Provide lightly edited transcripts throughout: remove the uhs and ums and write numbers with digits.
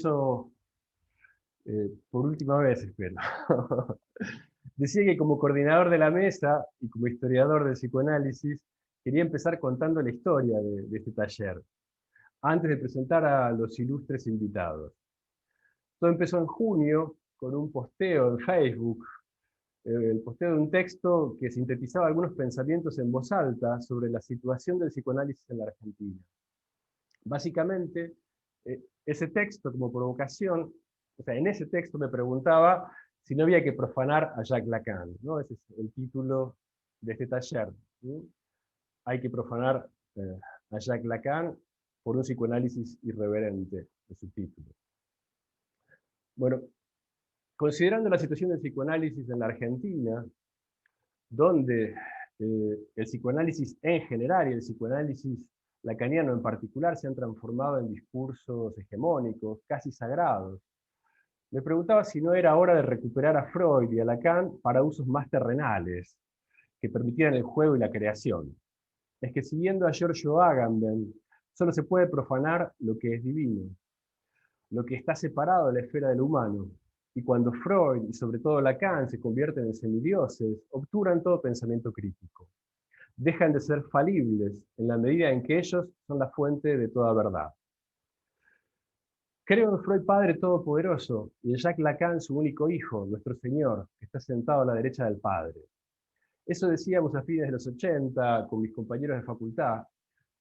Empiezo por última vez, espero. Decía que como coordinador de la mesa y como historiador del psicoanálisis, quería empezar contando la historia de este taller, antes de presentar a los ilustres invitados. Todo empezó en junio con un posteo en Facebook, el posteo de un texto que sintetizaba algunos pensamientos en voz alta sobre la situación del psicoanálisis en la Argentina. Básicamente, ese texto como provocación, o sea, en ese texto me preguntaba si no había que profanar a Jacques Lacan, ¿no? Ese es el título de este taller, ¿sí? Hay que profanar a Jacques Lacan por un psicoanálisis irreverente, de su título. Bueno, considerando la situación del psicoanálisis en la Argentina, donde el psicoanálisis en general y el psicoanálisis lacaniano en particular se han transformado en discursos hegemónicos, casi sagrados, me preguntaba si no era hora de recuperar a Freud y a Lacan para usos más terrenales, que permitieran el juego y la creación. Es que siguiendo a Giorgio Agamben, solo se puede profanar lo que es divino, lo que está separado de la esfera del humano. Y cuando Freud, y sobre todo Lacan, se convierten en semidioses, obturan todo pensamiento crítico. Dejan de ser falibles en la medida en que ellos son la fuente de toda verdad. Creo en Freud Padre Todopoderoso y en Jacques Lacan su único hijo, nuestro Señor, que está sentado a la derecha del Padre. Eso decíamos a fines de los 80 con mis compañeros de facultad,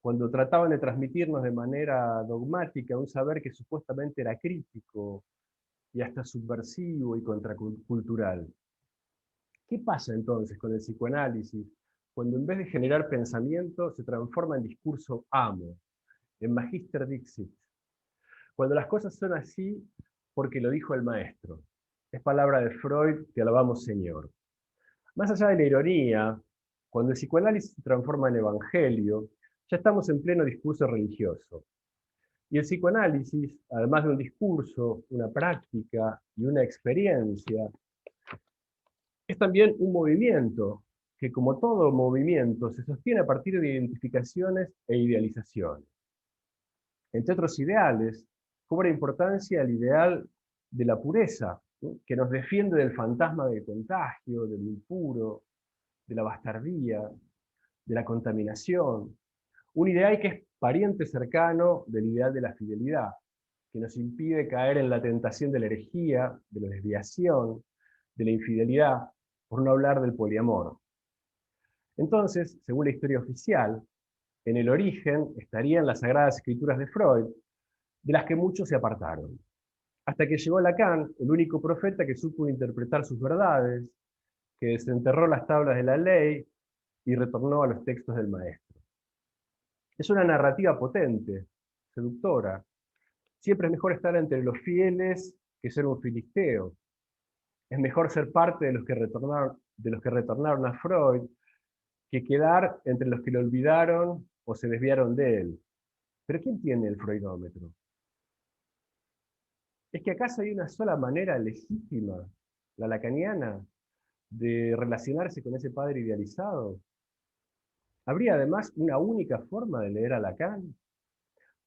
cuando trataban de transmitirnos de manera dogmática un saber que supuestamente era crítico y hasta subversivo y contracultural. ¿Qué pasa entonces con el psicoanálisis cuando en vez de generar pensamiento se transforma en discurso amo, en magister dixit? Cuando las cosas son así porque lo dijo el maestro. Es palabra de Freud, te alabamos Señor. Más allá de la ironía, cuando el psicoanálisis se transforma en evangelio, ya estamos en pleno discurso religioso. Y el psicoanálisis, además de un discurso, una práctica y una experiencia, es también un movimiento que, como todo movimiento, se sostiene a partir de identificaciones e idealizaciones. Entre otros ideales, cobra importancia el ideal de la pureza, ¿no?, que nos defiende del fantasma del contagio, del impuro, de la bastardía, de la contaminación. Un ideal que es pariente cercano del ideal de la fidelidad, que nos impide caer en la tentación de la herejía, de la desviación, de la infidelidad, por no hablar del poliamor. Entonces, según la historia oficial, en el origen estarían las sagradas escrituras de Freud, de las que muchos se apartaron. Hasta que llegó Lacan, el único profeta que supo interpretar sus verdades, que desenterró las tablas de la ley y retornó a los textos del maestro. Es una narrativa potente, seductora. Siempre es mejor estar entre los fieles que ser un filisteo. Es mejor ser parte de los que retornaron a Freud que quedar entre los que lo olvidaron o se desviaron de él. Pero ¿quién tiene el freudómetro? ¿Es que acaso hay una sola manera legítima, la lacaniana, de relacionarse con ese padre idealizado? ¿Habría además una única forma de leer a Lacan?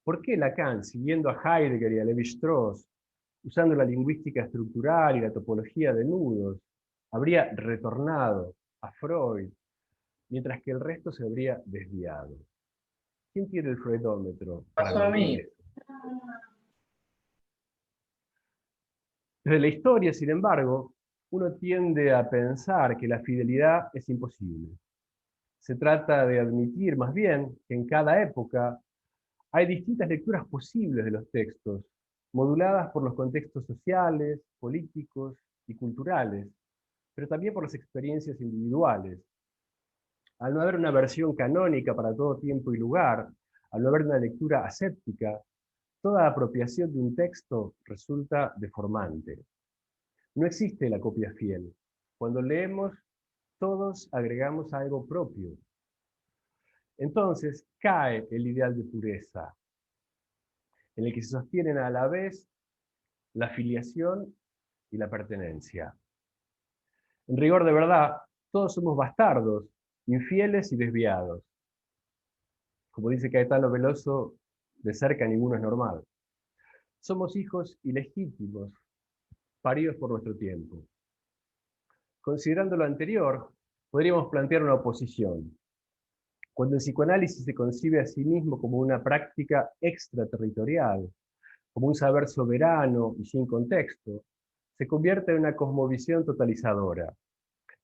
¿Por qué Lacan, siguiendo a Heidegger y a Lévi-Strauss, usando la lingüística estructural y la topología de nudos, habría retornado a Freud, mientras que el resto se habría desviado? ¿Quién tiene el freudómetro para Pasó a averiguar mí. eso? Desde la historia, sin embargo, uno tiende a pensar que la fidelidad es imposible. Se trata de admitir, más bien, que en cada época hay distintas lecturas posibles de los textos, moduladas por los contextos sociales, políticos y culturales, pero también por las experiencias individuales. Al no haber una versión canónica para todo tiempo y lugar, al no haber una lectura aséptica, toda apropiación de un texto resulta deformante. No existe la copia fiel. Cuando leemos, todos agregamos algo propio. Entonces cae el ideal de pureza, en el que se sostienen a la vez la filiación y la pertenencia. En rigor de verdad, todos somos bastardos, infieles y desviados. Como dice Caetano Veloso, de cerca ninguno es normal. Somos hijos ilegítimos, paridos por nuestro tiempo. Considerando lo anterior, podríamos plantear una oposición. Cuando el psicoanálisis se concibe a sí mismo como una práctica extraterritorial, como un saber soberano y sin contexto, se convierte en una cosmovisión totalizadora,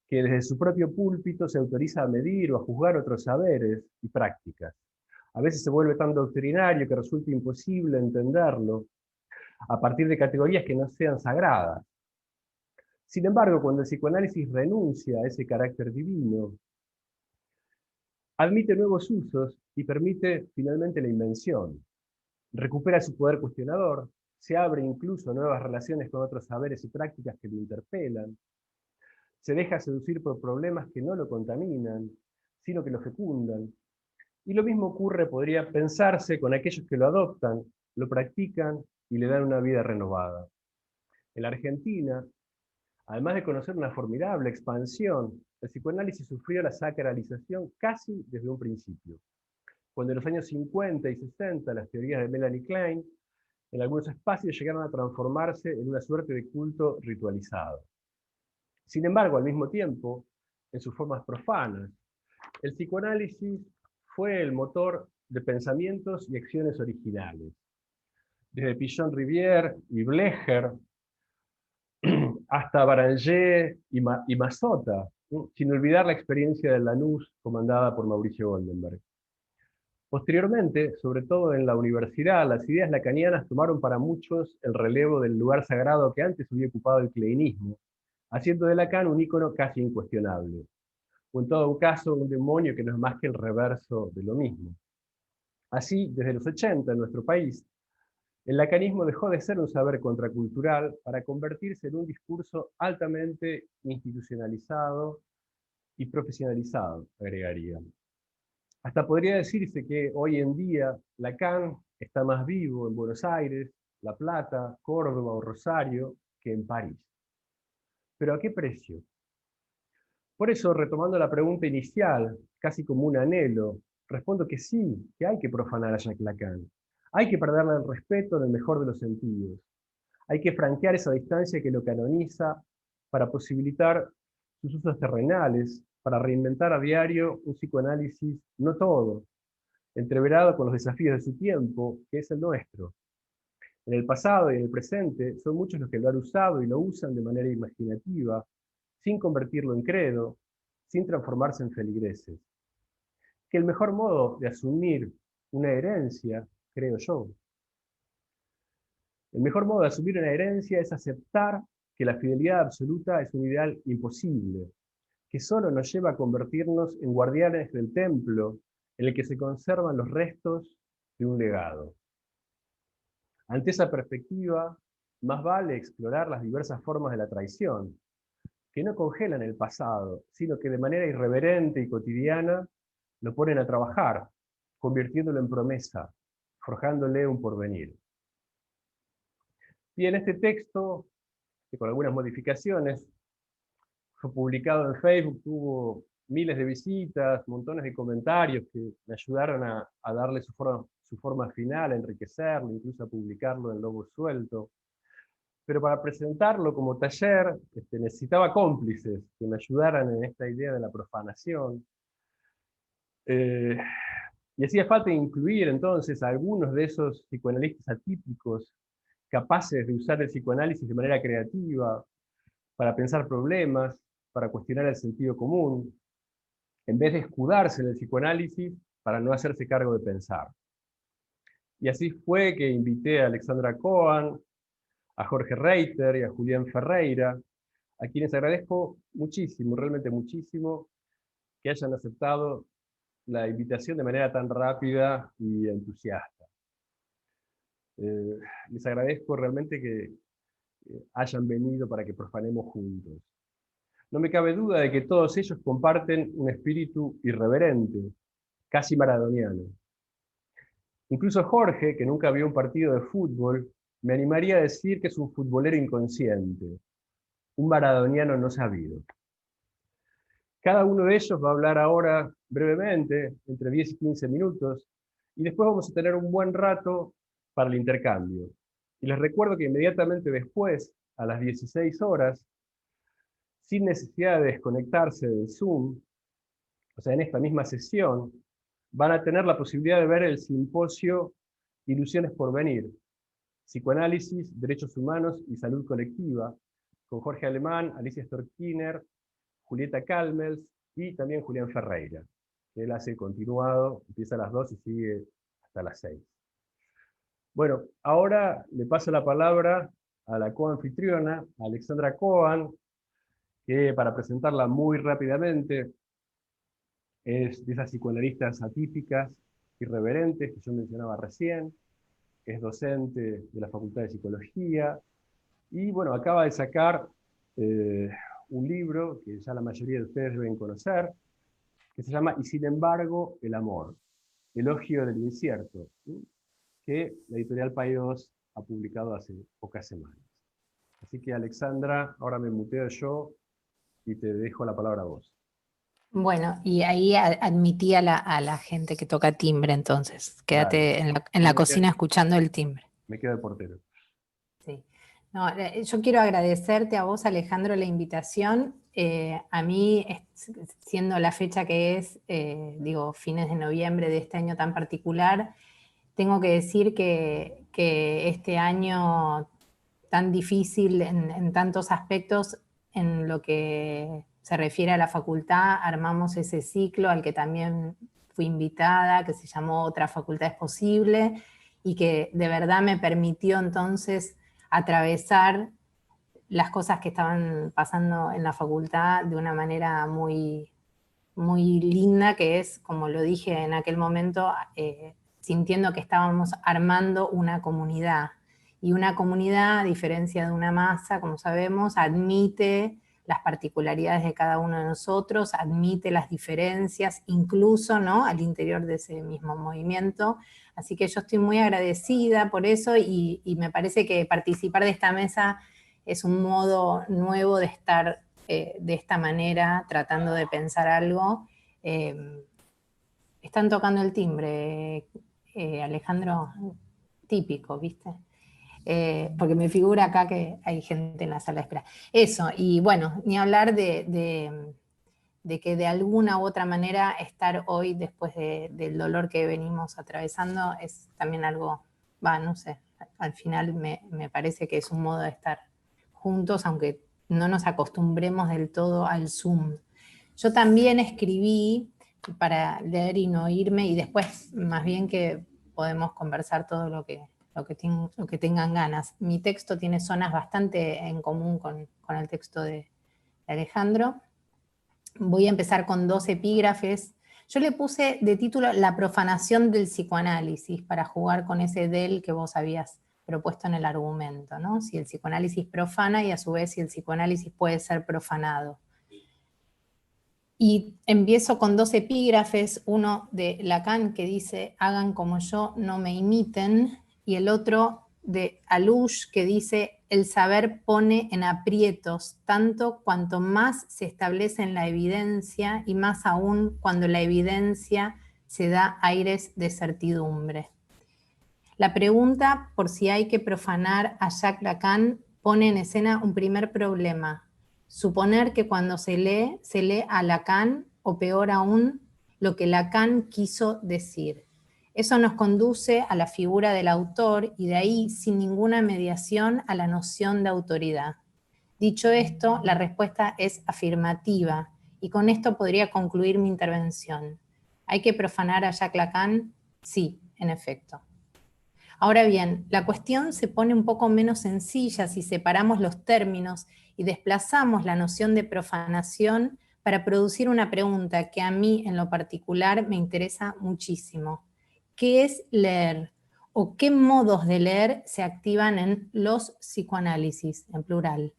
que desde su propio púlpito se autoriza a medir o a juzgar otros saberes y prácticas. A veces se vuelve tan doctrinario que resulta imposible entenderlo a partir de categorías que no sean sagradas. Sin embargo, cuando el psicoanálisis renuncia a ese carácter divino, admite nuevos usos y permite finalmente la invención. Recupera su poder cuestionador, se abre incluso a nuevas relaciones con otros saberes y prácticas que lo interpelan, se deja seducir por problemas que no lo contaminan, sino que lo fecundan. Y lo mismo ocurre, podría pensarse, con aquellos que lo adoptan, lo practican y le dan una vida renovada. En la Argentina, además de conocer una formidable expansión, el psicoanálisis sufrió la sacralización casi desde un principio. Cuando en los años 50 y 60 las teorías de Melanie Klein en algunos espacios llegaron a transformarse en una suerte de culto ritualizado. Sin embargo, al mismo tiempo, en sus formas profanas, el psicoanálisis fue el motor de pensamientos y acciones originales. Desde Pichon-Rivière y Blecher hasta Baranger y Massota, sin olvidar la experiencia de Lanús comandada por Mauricio Goldenberg. Posteriormente, sobre todo en la universidad, las ideas lacanianas tomaron para muchos el relevo del lugar sagrado que antes había ocupado el kleinismo, haciendo de Lacan un ícono casi incuestionable, o en todo caso un demonio que no es más que el reverso de lo mismo. Así, desde los 80 en nuestro país, el lacanismo dejó de ser un saber contracultural para convertirse en un discurso altamente institucionalizado y profesionalizado, agregaría. Hasta podría decirse que hoy en día Lacan está más vivo en Buenos Aires, La Plata, Córdoba o Rosario que en París. ¿Pero a qué precio? Por eso, retomando la pregunta inicial, casi como un anhelo, respondo que sí, que hay que profanar a Jacques Lacan. Hay que perderle el respeto en el mejor de los sentidos. Hay que franquear esa distancia que lo canoniza para posibilitar sus usos terrenales, para reinventar a diario un psicoanálisis no todo, entreverado con los desafíos de su tiempo, que es el nuestro. En el pasado y en el presente son muchos los que lo han usado y lo usan de manera imaginativa, sin convertirlo en credo, sin transformarse en feligreses. Que el mejor modo de asumir una herencia, creo yo, el mejor modo de asumir una herencia es aceptar que la fidelidad absoluta es un ideal imposible, que solo nos lleva a convertirnos en guardianes del templo en el que se conservan los restos de un legado. Ante esa perspectiva, más vale explorar las diversas formas de la traición, que no congelan el pasado, sino que de manera irreverente y cotidiana lo ponen a trabajar, convirtiéndolo en promesa, forjándole un porvenir. Y en este texto, que con algunas modificaciones, fue publicado en Facebook, tuvo miles de visitas, montones de comentarios que me ayudaron a darle su forma final, a enriquecerlo, incluso a publicarlo en Lobo Suelto. Pero para presentarlo como taller necesitaba cómplices que me ayudaran en esta idea de la profanación. Y hacía falta incluir entonces a algunos de esos psicoanalistas atípicos capaces de usar el psicoanálisis de manera creativa para pensar problemas, para cuestionar el sentido común, en vez de escudarse en el psicoanálisis para no hacerse cargo de pensar. Y así fue que invité a Alexandra Cohen, a Jorge Reiter y a Julián Ferreira, a quienes agradezco muchísimo, realmente muchísimo, que hayan aceptado la invitación de manera tan rápida y entusiasta. Les agradezco realmente que hayan venido para que profanemos juntos. No me cabe duda de que todos ellos comparten un espíritu irreverente, casi maradoniano. Incluso Jorge, que nunca vio un partido de fútbol, me animaría a decir que es un futbolero inconsciente, un maradoniano no sabido. Cada uno de ellos va a hablar ahora brevemente, entre 10 y 15 minutos, y después vamos a tener un buen rato para el intercambio. Y les recuerdo que inmediatamente después, a las 16 horas, sin necesidad de desconectarse del Zoom, o sea, en esta misma sesión, van a tener la posibilidad de ver el simposio Ilusiones por Venir, Psicoanálisis, Derechos Humanos y Salud Colectiva, con Jorge Alemán, Alicia Storkiner, Julieta Calmels y también Julián Ferreira, que él hace continuado, empieza a las 2 y sigue hasta las 6. Bueno, ahora le paso la palabra a la coanfitriona, Alexandra Cohen, que para presentarla muy rápidamente, es de esas psicoanalistas atípicas, irreverentes, que yo mencionaba recién, es docente de la Facultad de Psicología, y bueno, acaba de sacar un libro que ya la mayoría de ustedes deben conocer, que se llama Y sin embargo, el amor, elogio del incierto, ¿sí? Que la editorial Paidós ha publicado hace pocas semanas. Así que Alexandra, ahora me muteo yo y te dejo la palabra a vos. Bueno, y ahí admití a la gente que toca timbre, entonces. Quédate Dale. en la cocina escuchando el timbre. Me quedo de portero. Sí. No, yo quiero agradecerte a vos, Alejandro, la invitación. A mí, siendo la fecha que es, digo, fines de noviembre de este año tan particular, tengo que decir que este año tan difícil en tantos aspectos, en lo que se refiere a la facultad, armamos ese ciclo al que también fui invitada, que se llamó Otra Facultad es Posible, y que de verdad me permitió entonces atravesar las cosas que estaban pasando en la facultad de una manera muy, muy linda, que es, como lo dije en aquel momento, sintiendo que estábamos armando una comunidad. Y una comunidad, a diferencia de una masa, como sabemos, admite las particularidades de cada uno de nosotros, admite las diferencias, incluso, ¿no?, al interior de ese mismo movimiento. Así que yo estoy muy agradecida por eso y me parece que participar de esta mesa es un modo nuevo de estar de esta manera, tratando de pensar algo. Están tocando el timbre, Alejandro, típico, ¿viste? Porque me figura acá que hay gente en la sala de espera. Eso, y bueno, ni hablar de que de alguna u otra manera estar hoy, después del dolor que venimos atravesando, es también algo, no sé, al final me parece que es un modo de estar juntos, aunque no nos acostumbremos del todo al Zoom. Yo también escribí para leer y no irme, y después más bien que podemos conversar todo lo que tengan ganas. Mi texto tiene zonas bastante en común con el texto de Alejandro. Voy a empezar con 2 epígrafes. Yo le puse de título La profanación del psicoanálisis, para jugar con ese del que vos habías propuesto en el argumento, ¿no? Si el psicoanálisis profana y a su vez si el psicoanálisis puede ser profanado. Y empiezo con 2 epígrafes, uno de Lacan que dice, hagan como yo, no me imiten, y el otro de Alouche que dice, el saber pone en aprietos, tanto cuanto más se establece en la evidencia y más aún cuando la evidencia se da aires de certidumbre. La pregunta por si hay que profanar a Jacques Lacan pone en escena un primer problema: suponer que cuando se lee a Lacan, o peor aún, lo que Lacan quiso decir. Eso nos conduce a la figura del autor y de ahí, sin ninguna mediación, a la noción de autoridad. Dicho esto, la respuesta es afirmativa y con esto podría concluir mi intervención. ¿Hay que profanar a Jacques Lacan? Sí, en efecto. Ahora bien, la cuestión se pone un poco menos sencilla si separamos los términos y desplazamos la noción de profanación para producir una pregunta que a mí en lo particular me interesa muchísimo. ¿Qué es leer? ¿O qué modos de leer se activan en los psicoanálisis, en plural?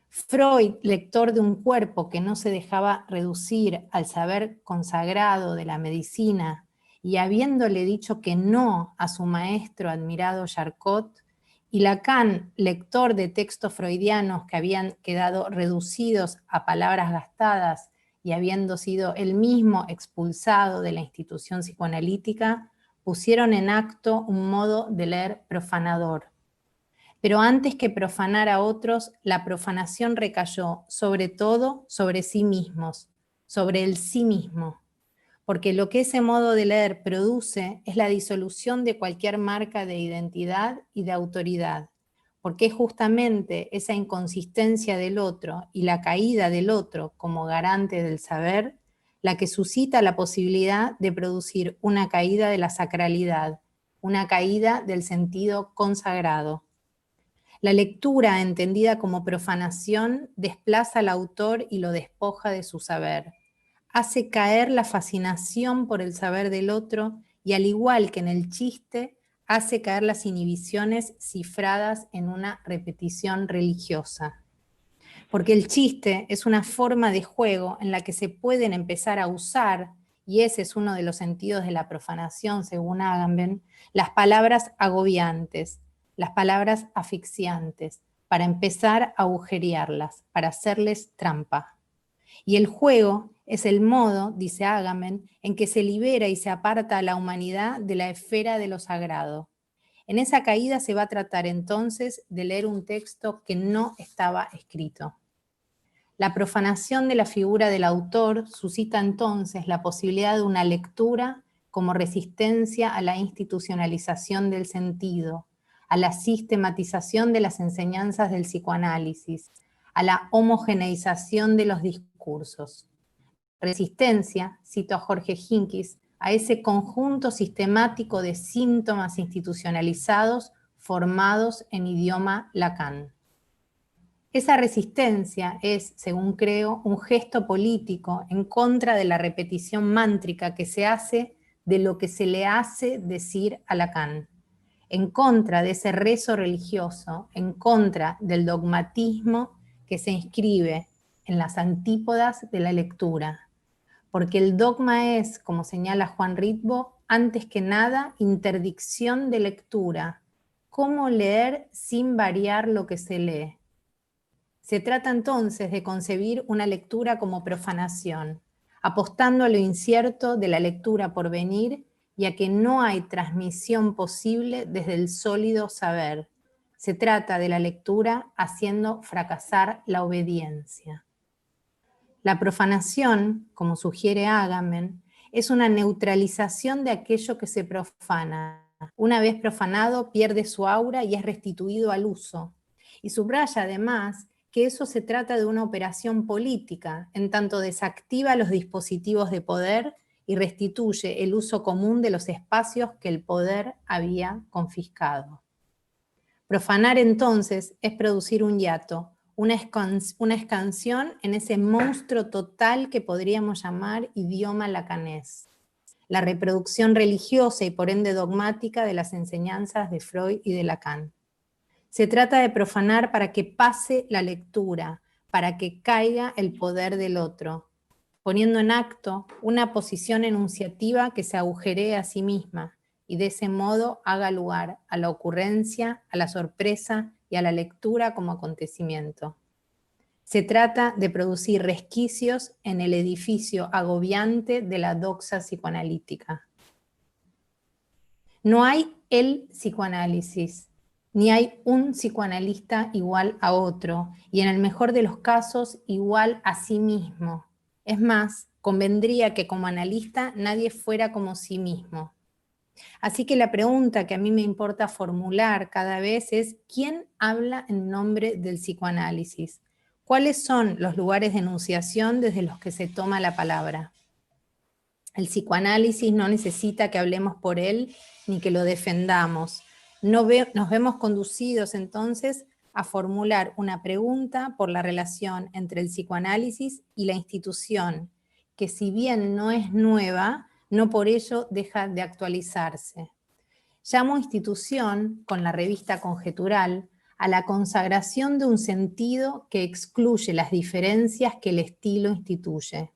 Freud, lector de un cuerpo que no se dejaba reducir al saber consagrado de la medicina, y habiéndole dicho que no a su maestro admirado Charcot, y Lacan, lector de textos freudianos que habían quedado reducidos a palabras gastadas y habiendo sido él mismo expulsado de la institución psicoanalítica, pusieron en acto un modo de leer profanador. Pero antes que profanar a otros, la profanación recayó sobre todo sobre sí mismos, sobre el sí mismo. Porque lo que ese modo de leer produce es la disolución de cualquier marca de identidad y de autoridad, porque es justamente esa inconsistencia del otro y la caída del otro como garante del saber la que suscita la posibilidad de producir una caída de la sacralidad, una caída del sentido consagrado. La lectura, entendida como profanación, desplaza al autor y lo despoja de su saber. Hace caer la fascinación por el saber del otro y, al igual que en el chiste, hace caer las inhibiciones cifradas en una repetición religiosa. Porque el chiste es una forma de juego en la que se pueden empezar a usar, y ese es uno de los sentidos de la profanación, según Agamben, las palabras agobiantes, las palabras asfixiantes, para empezar a agujerearlas, para hacerles trampa. Y el juego es el modo, dice Agamben, en que se libera y se aparta a la humanidad de la esfera de lo sagrado. En esa caída se va a tratar entonces de leer un texto que no estaba escrito. La profanación de la figura del autor suscita entonces la posibilidad de una lectura como resistencia a la institucionalización del sentido, a la sistematización de las enseñanzas del psicoanálisis, a la homogeneización de los discursos. Resistencia, cito a Jorge Hincks, a ese conjunto sistemático de síntomas institucionalizados formados en idioma Lacan. Esa resistencia es, según creo, un gesto político en contra de la repetición mántrica que se hace de lo que se le hace decir a Lacan, en contra de ese rezo religioso, en contra del dogmatismo que se inscribe en las antípodas de la lectura. Porque el dogma es, como señala Juan Ritbo, antes que nada, interdicción de lectura. ¿Cómo leer sin variar lo que se lee? Se trata entonces de concebir una lectura como profanación, apostando a lo incierto de la lectura por venir y a que no hay transmisión posible desde el sólido saber. Se trata de la lectura haciendo fracasar la obediencia. La profanación, como sugiere Agamben, es una neutralización de aquello que se profana. Una vez profanado, pierde su aura y es restituido al uso. Y subraya además que eso se trata de una operación política, en tanto desactiva los dispositivos de poder y restituye el uso común de los espacios que el poder había confiscado. Profanar entonces es producir un hiato, una escansión en ese monstruo total que podríamos llamar idioma lacanés, la reproducción religiosa y por ende dogmática de las enseñanzas de Freud y de Lacan. Se trata de profanar para que pase la lectura, para que caiga el poder del otro, poniendo en acto una posición enunciativa que se agujeree a sí misma y de ese modo haga lugar a la ocurrencia, a la sorpresa y a la lectura como acontecimiento. Se trata de producir resquicios en el edificio agobiante de la doxa psicoanalítica. No hay el psicoanálisis, ni hay un psicoanalista igual a otro, y en el mejor de los casos igual a sí mismo. Es más, convendría que como analista nadie fuera como sí mismo. Así que la pregunta que a mí me importa formular cada vez es: ¿quién habla en nombre del psicoanálisis? ¿Cuáles son los lugares de enunciación desde los que se toma la palabra? El psicoanálisis no necesita que hablemos por él ni que lo defendamos. Nos vemos conducidos entonces a formular una pregunta por la relación entre el psicoanálisis y la institución, que si bien no es nueva, no por ello deja de actualizarse. Llamo institución, con la revista Conjetural, a la consagración de un sentido que excluye las diferencias que el estilo instituye.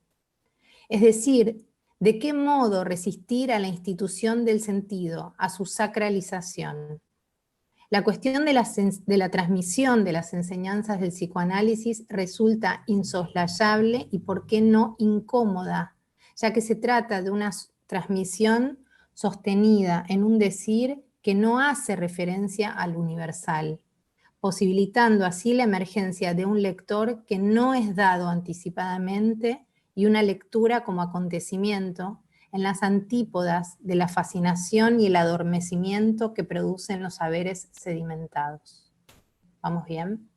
Es decir, ¿de qué modo resistir a la institución del sentido, a su sacralización? La cuestión de la transmisión de las enseñanzas del psicoanálisis resulta insoslayable y, ¿por qué no, incómoda? Ya que se trata de una transmisión sostenida en un decir que no hace referencia al universal. posibilitando así la emergencia de un lector que no es dado anticipadamente y una lectura como acontecimiento en las antípodas de la fascinación y el adormecimiento que producen los saberes sedimentados. ¿Vamos bien?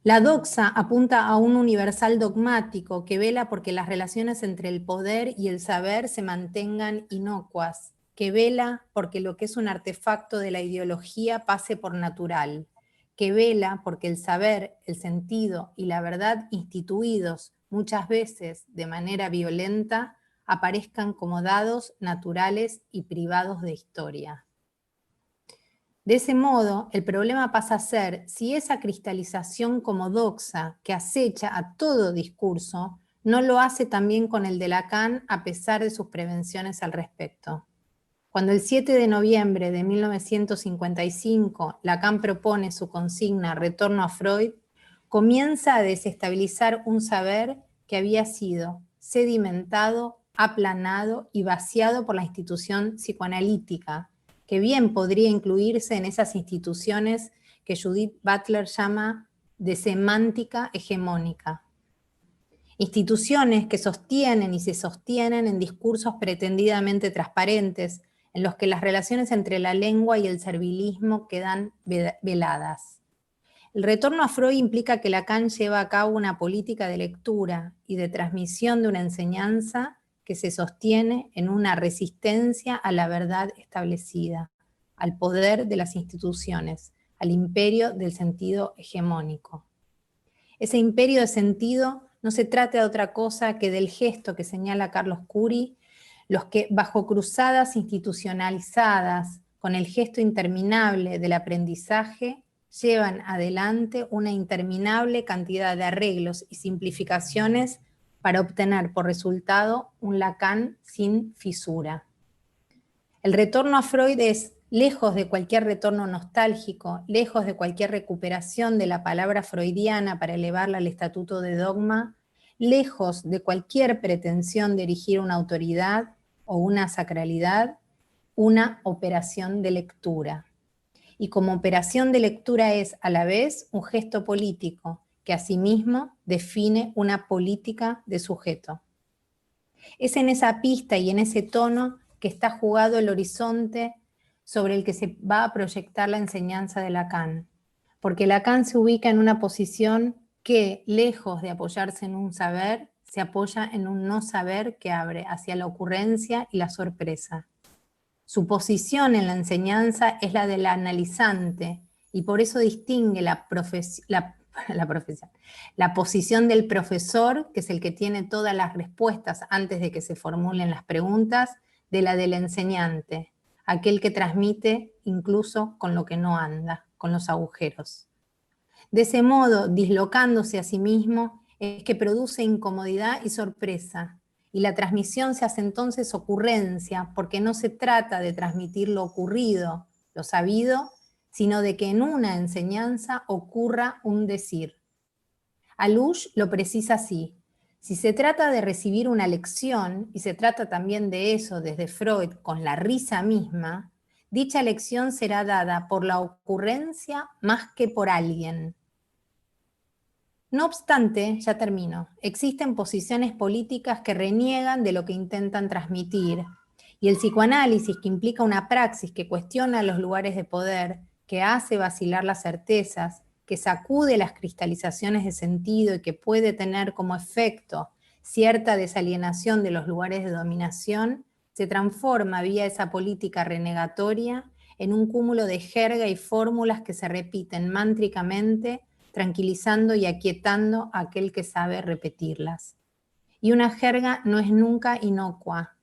La doxa apunta a un universal dogmático que vela porque las relaciones entre el poder y el saber se mantengan inocuas, que vela porque lo que es un artefacto de la ideología pase por natural, que vela porque el saber, el sentido y la verdad instituidos muchas veces de manera violenta aparezcan como dados naturales y privados de historia. De ese modo, el problema pasa a ser si esa cristalización como doxa que acecha a todo discurso no lo hace también con el de Lacan a pesar de sus prevenciones al respecto. Cuando el 7 de noviembre de 1955 Lacan propone su consigna Retorno a Freud, comienza a desestabilizar un saber que había sido sedimentado, aplanado y vaciado por la institución psicoanalítica, que bien podría incluirse en esas instituciones que Judith Butler llama de semántica hegemónica. Instituciones que sostienen y se sostienen en discursos pretendidamente transparentes, en los que las relaciones entre la lengua y el servilismo quedan veladas. El retorno a Freud implica que Lacan lleva a cabo una política de lectura y de transmisión de una enseñanza que se sostiene en una resistencia a la verdad establecida, al poder de las instituciones, al imperio del sentido hegemónico. Ese imperio de sentido no se trata de otra cosa que del gesto que señala Carlos Curi, los que bajo cruzadas institucionalizadas, con el gesto interminable del aprendizaje, llevan adelante una interminable cantidad de arreglos y simplificaciones para obtener por resultado un Lacan sin fisura. El retorno a Freud es, lejos de cualquier retorno nostálgico, lejos de cualquier recuperación de la palabra freudiana para elevarla al estatuto de dogma, lejos de cualquier pretensión de erigir una autoridad o una sacralidad, una operación de lectura. Y como operación de lectura es a la vez un gesto político que asimismo define una política de sujeto. Es en esa pista y en ese tono que está jugado el horizonte sobre el que se va a proyectar la enseñanza de Lacan, porque Lacan se ubica en una posición que, lejos de apoyarse en un saber, se apoya en un no saber que abre hacia la ocurrencia y la sorpresa. Su posición en la enseñanza es la del analizante y por eso distingue la posición del profesor, que es el que tiene todas las respuestas antes de que se formulen las preguntas, de la del enseñante, aquel que transmite incluso con lo que no anda, con los agujeros. De ese modo, dislocándose a sí mismo, es que produce incomodidad y sorpresa, y la transmisión se hace entonces ocurrencia, porque no se trata de transmitir lo ocurrido, lo sabido, sino de que en una enseñanza ocurra un decir. Alush lo precisa así: si se trata de recibir una lección, y se trata también de eso desde Freud con la risa misma, dicha lección será dada por la ocurrencia más que por alguien. No obstante, ya termino, existen posiciones políticas que reniegan de lo que intentan transmitir, y el psicoanálisis, que implica una praxis que cuestiona los lugares de poder, que hace vacilar las certezas, que sacude las cristalizaciones de sentido y que puede tener como efecto cierta desalienación de los lugares de dominación, se transforma vía esa política renegatoria en un cúmulo de jerga y fórmulas que se repiten mántricamente, tranquilizando y aquietando a aquel que sabe repetirlas. Y una jerga no es nunca inocua.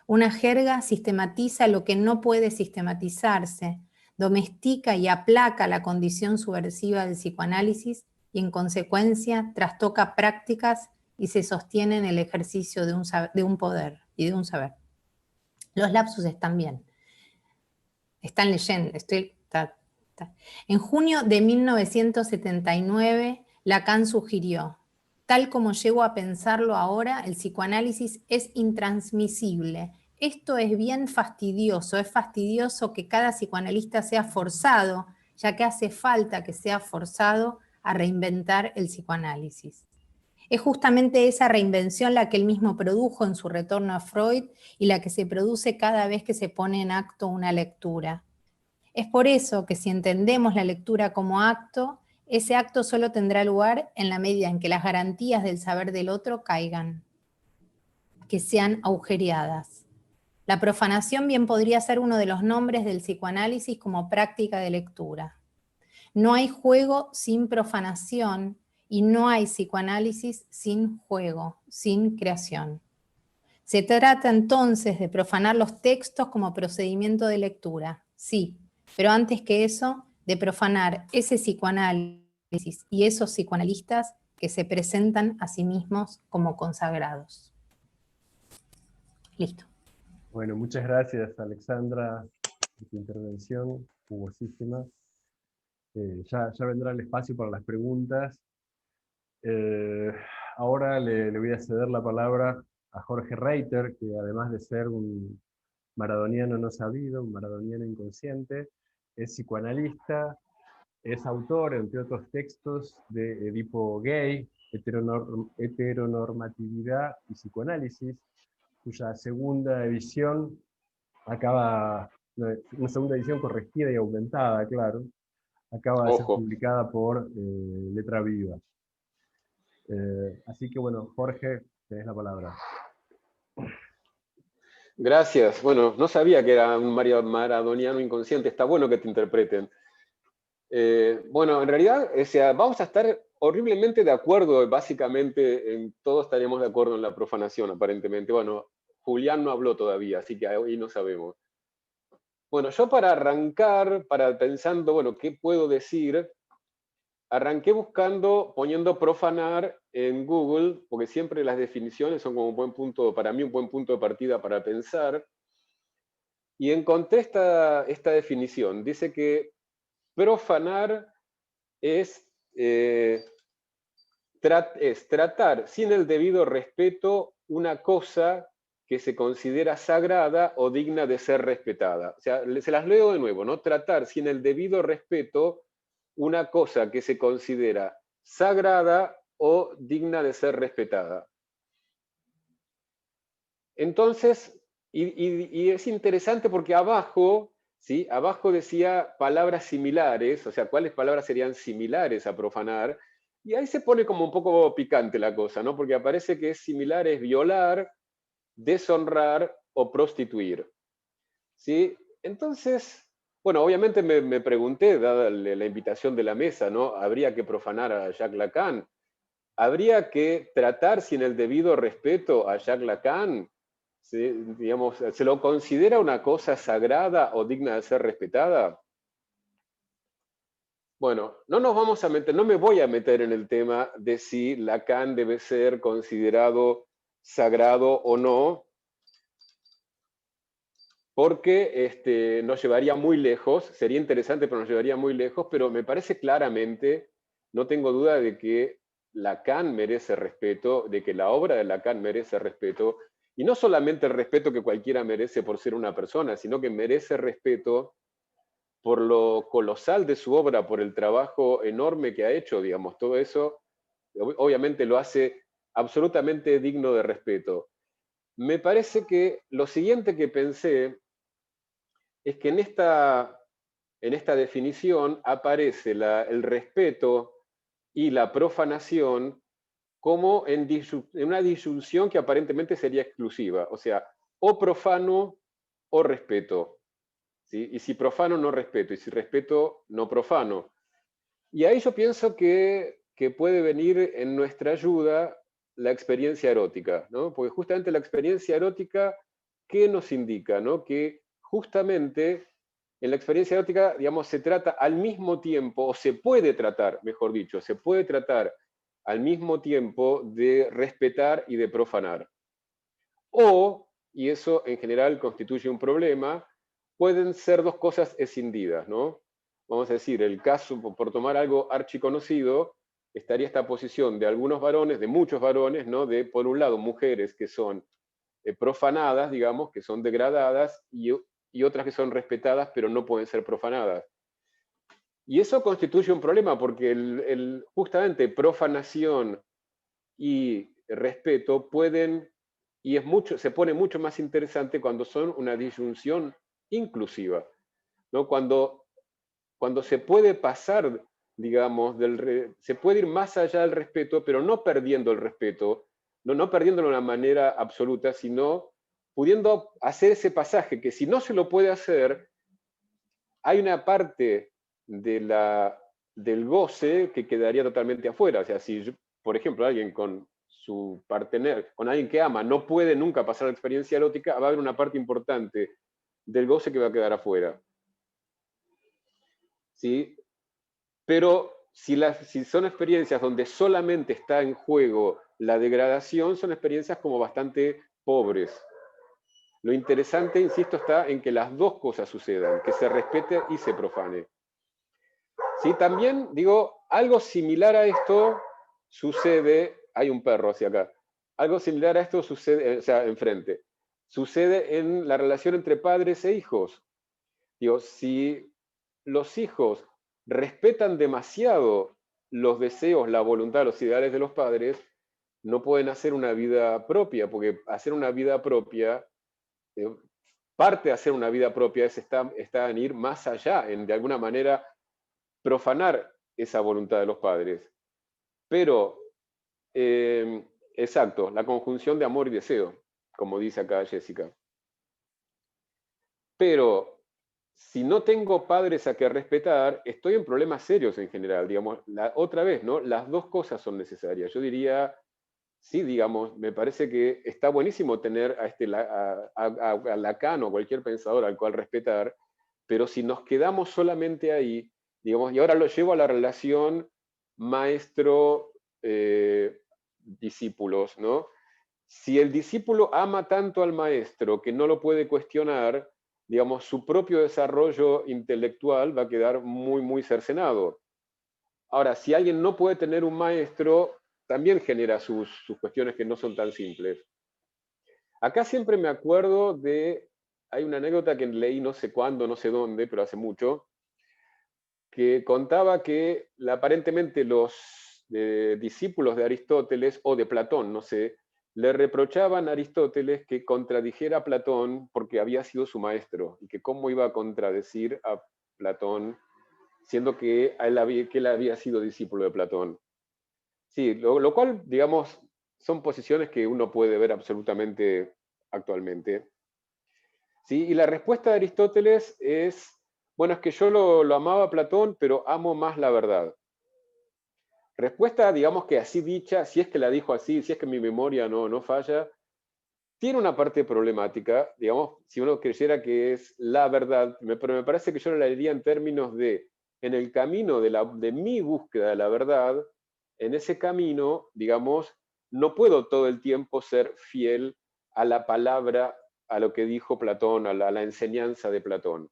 Una jerga sistematiza lo que no puede sistematizarse, domestica y aplaca la condición subversiva del psicoanálisis y en consecuencia trastoca prácticas y se sostiene en el ejercicio de un poder y de un saber. Los lapsus están bien. Están leyendo, En junio de 1979, Lacan sugirió: tal como llego a pensarlo ahora, el psicoanálisis es intransmisible, Esto es bien fastidioso, es fastidioso que cada psicoanalista sea forzado, ya que hace falta que sea forzado a reinventar el psicoanálisis. Es justamente esa reinvención la que él mismo produjo en su retorno a Freud y la que se produce cada vez que se pone en acto una lectura. Es por eso que si entendemos la lectura como acto, ese acto solo tendrá lugar en la medida en que las garantías del saber del otro caigan, que sean agujereadas. La profanación bien podría ser uno de los nombres del psicoanálisis como práctica de lectura. No hay juego sin profanación y no hay psicoanálisis sin juego, sin creación. Se trata entonces de profanar los textos como procedimiento de lectura, sí, pero antes que eso, de profanar ese psicoanálisis y esos psicoanalistas que se presentan a sí mismos como consagrados. Listo. Bueno, muchas gracias, Alexandra, por tu intervención jugosísima. Ya vendrá el espacio para las preguntas. Ahora le voy a ceder la palabra a Jorge Reiter, que además de ser un maradoniano no sabido, un maradoniano inconsciente, es psicoanalista, es autor, entre otros textos, de Edipo Gay, Heteronormatividad y Psicoanálisis, cuya segunda edición acaba, una segunda edición corregida y aumentada, claro, acaba de ser Ojo. publicada por Letra Viva. Así que bueno, Jorge, tenés la palabra. Gracias. Bueno, no sabía que era un maradoniano inconsciente. Está bueno que te interpreten. Bueno, en realidad, o sea, vamos a estar horriblemente de acuerdo, básicamente, todos estaríamos de acuerdo en la profanación, aparentemente. Bueno, Julián no habló todavía, así que hoy no sabemos. Bueno, yo para arrancar, pensando, bueno, ¿qué puedo decir? Arranqué poniendo profanar en Google, porque siempre las definiciones son como un buen punto, para mí un buen punto de partida para pensar, y encontré esta definición. Dice que profanar es tratar sin el debido respeto una cosa que se considera sagrada o digna de ser respetada. O sea, se las leo de nuevo, ¿no? Tratar sin el debido respeto una cosa que se considera sagrada o digna de ser respetada. Entonces, y es interesante porque abajo, ¿sí? Abajo decía palabras similares, o sea, ¿cuáles palabras serían similares a profanar? Y ahí se pone como un poco picante la cosa, ¿no? Porque aparece que es similar es violar, deshonrar o prostituir. ¿Sí? Entonces, bueno, obviamente me pregunté, dada la invitación de la mesa, ¿no? ¿Habría que profanar a Jacques Lacan? ¿Habría que tratar sin el debido respeto a Jacques Lacan? ¿Sí? Digamos, ¿se lo considera una cosa sagrada o digna de ser respetada? Bueno, no me voy a meter en el tema de si Lacan debe ser considerado sagrado o no, porque nos llevaría muy lejos, sería interesante, pero nos llevaría muy lejos, pero me parece claramente, no tengo duda de que Lacan merece respeto, de que la obra de Lacan merece respeto, y no solamente el respeto que cualquiera merece por ser una persona, sino que merece respeto por lo colosal de su obra, por el trabajo enorme que ha hecho, digamos, todo eso, obviamente lo hace absolutamente digno de respeto. Me parece que lo siguiente que pensé es que en esta definición aparece el respeto y la profanación como en una disyunción que aparentemente sería exclusiva, o sea, o profano o respeto. ¿Sí? Y si profano, no respeto, y si respeto, no profano. Y ahí yo pienso que puede venir en nuestra ayuda la experiencia erótica, ¿no? Porque justamente la experiencia erótica, ¿qué nos indica? ¿No? Que justamente en la experiencia erótica, digamos, se trata al mismo tiempo, o se puede tratar, mejor dicho, se puede tratar al mismo tiempo de respetar y de profanar. O, y eso en general constituye un problema, pueden ser dos cosas escindidas, ¿no? Vamos a decir, el caso, por tomar algo archiconocido, estaría esta posición de algunos varones, de muchos varones, ¿no? De, por un lado, mujeres que son profanadas, digamos, que son degradadas, y otras que son respetadas, pero no pueden ser profanadas. Y eso constituye un problema, porque justamente profanación y respeto pueden, y se pone mucho más interesante cuando son una disyunción inclusiva, ¿no? Cuando se puede pasar, digamos, se puede ir más allá del respeto, pero no perdiendo el respeto, no perdiéndolo de una manera absoluta, sino pudiendo hacer ese pasaje, que si no se lo puede hacer, hay una parte del goce que quedaría totalmente afuera. O sea, si, por ejemplo, alguien con su partener, con alguien que ama, no puede nunca pasar la experiencia erótica, va a haber una parte importante del goce que va a quedar afuera. ¿Sí? Pero si son experiencias donde solamente está en juego la degradación, son experiencias como bastante pobres. Lo interesante, insisto, está en que las dos cosas sucedan, que se respete y se profane. ¿Sí? También, digo, algo similar a esto sucede, hay un perro hacia acá, algo similar a esto sucede, o sea, enfrente, sucede en la relación entre padres e hijos. Digo, si los hijos respetan demasiado los deseos, la voluntad, los ideales de los padres, no pueden hacer una vida propia, porque hacer una vida propia, parte de hacer una vida propia está en ir más allá, en de alguna manera profanar esa voluntad de los padres. Pero, exacto, la conjunción de amor y deseo, como dice acá Jessica. Pero si no tengo padres a que respetar, estoy en problemas serios en general. Digamos, otra vez, ¿no? Las dos cosas son necesarias. Yo diría, sí, digamos, me parece que está buenísimo tener a Lacan o cualquier pensador al cual respetar, pero si nos quedamos solamente ahí, digamos, y ahora lo llevo a la relación maestro-discípulos, ¿no? Si el discípulo ama tanto al maestro que no lo puede cuestionar, digamos, su propio desarrollo intelectual va a quedar muy, muy cercenado. Ahora, si alguien no puede tener un maestro, también genera sus cuestiones que no son tan simples. Acá siempre me acuerdo hay una anécdota que leí no sé cuándo, no sé dónde, pero hace mucho, que contaba que aparentemente los discípulos de Aristóteles, o de Platón, no sé, le reprochaban a Aristóteles que contradijera a Platón porque había sido su maestro, y que cómo iba a contradecir a Platón, siendo que él había sido discípulo de Platón. Sí, lo cual, digamos, son posiciones que uno puede ver absolutamente actualmente. ¿Sí? Y la respuesta de Aristóteles es, bueno, es que yo lo amaba a Platón, pero amo más la verdad. Respuesta, digamos que así dicha, si es que la dijo así, si es que mi memoria no falla, tiene una parte problemática, digamos, si uno creyera que es la verdad, pero me parece que yo la diría en términos de, en el camino de mi búsqueda de la verdad, en ese camino, digamos, no puedo todo el tiempo ser fiel a la palabra, a lo que dijo Platón, a la enseñanza de Platón.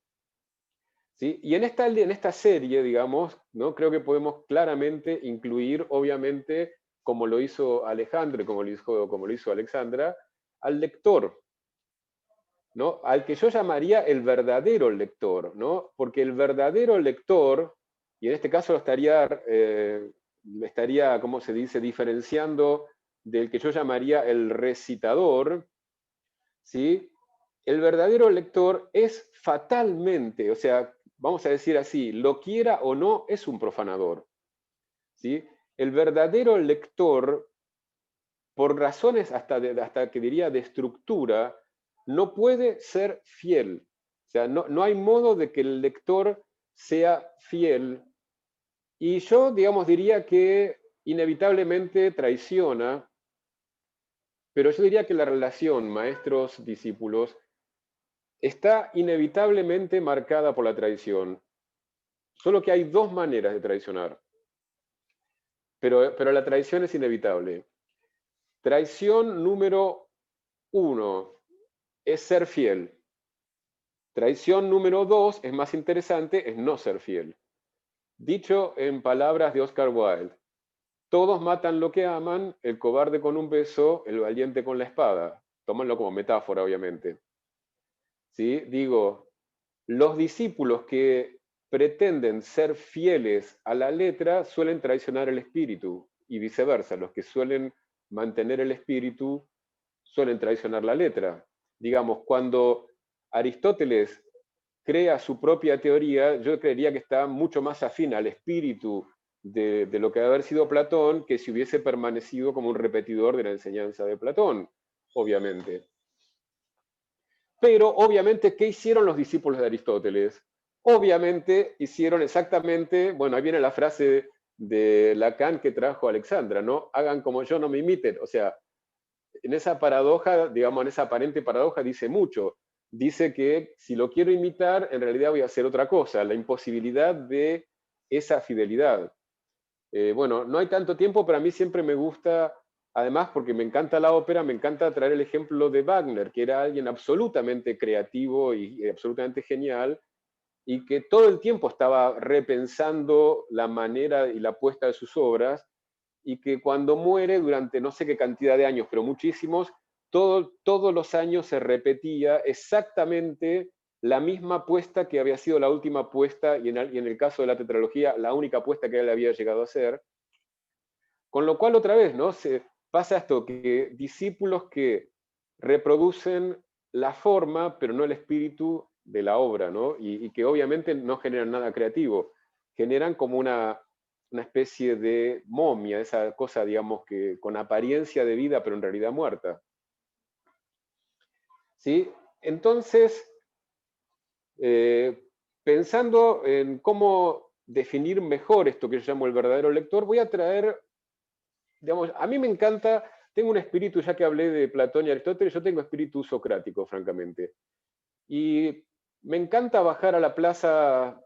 ¿Sí? Y en esta serie, digamos, ¿no? Creo que podemos claramente incluir, obviamente, como lo hizo Alejandro, como lo hizo Alexandra, al lector, ¿no? Al que yo llamaría el verdadero lector, ¿no? Porque el verdadero lector, y en este caso estaría, ¿cómo se dice?, diferenciando del que yo llamaría el recitador, ¿sí? El verdadero lector es fatalmente, o sea, vamos a decir así, lo quiera o no, es un profanador, ¿sí? El verdadero lector, por razones hasta que diría de estructura, no puede ser fiel. O sea, no hay modo de que el lector sea fiel. Y yo, digamos, diría que inevitablemente traiciona, pero yo diría que la relación maestros-discípulos está inevitablemente marcada por la traición. Solo que hay dos maneras de traicionar. Pero la traición es inevitable. Traición número 1 es ser fiel. Traición número 2 es más interesante, es no ser fiel. Dicho en palabras de Oscar Wilde, todos matan lo que aman, el cobarde con un beso, el valiente con la espada. tómanlo como metáfora, obviamente. ¿Sí? Digo, los discípulos que pretenden ser fieles a la letra suelen traicionar el espíritu, y viceversa, los que suelen mantener el espíritu suelen traicionar la letra. Digamos, cuando Aristóteles crea su propia teoría, yo creería que está mucho más afín al espíritu de lo que debe haber sido Platón, que si hubiese permanecido como un repetidor de la enseñanza de Platón, obviamente. Pero, obviamente, ¿qué hicieron los discípulos de Aristóteles? Obviamente hicieron exactamente, bueno, ahí viene la frase de Lacan que trajo Alexandra, ¿no? Hagan como yo, no me imiten. O sea, en esa paradoja, digamos, en esa aparente paradoja dice mucho. Dice que si lo quiero imitar, en realidad voy a hacer otra cosa, la imposibilidad de esa fidelidad. Bueno, no hay tanto tiempo, pero a mí siempre me gusta, además porque me encanta la ópera, me encanta traer el ejemplo de Wagner, que era alguien absolutamente creativo y absolutamente genial, y que todo el tiempo estaba repensando la manera y la puesta de sus obras, y que cuando muere, durante no sé qué cantidad de años, pero muchísimos, todos los años se repetía exactamente la misma apuesta que había sido la última apuesta, y en el caso de la tetralogía, la única apuesta que él había llegado a hacer. Con lo cual, otra vez, ¿no? Se pasa esto, que discípulos que reproducen la forma, pero no el espíritu de la obra, ¿no? Y que obviamente no generan nada creativo, generan como una especie de momia, esa cosa, digamos, que con apariencia de vida, pero en realidad muerta. ¿Sí? Entonces, pensando en cómo definir mejor esto que yo llamo el verdadero lector, voy a traer, digamos, a mí me encanta, tengo un espíritu, ya que hablé de Platón y Aristóteles, yo tengo espíritu socrático, francamente. Y me encanta bajar a la plaza,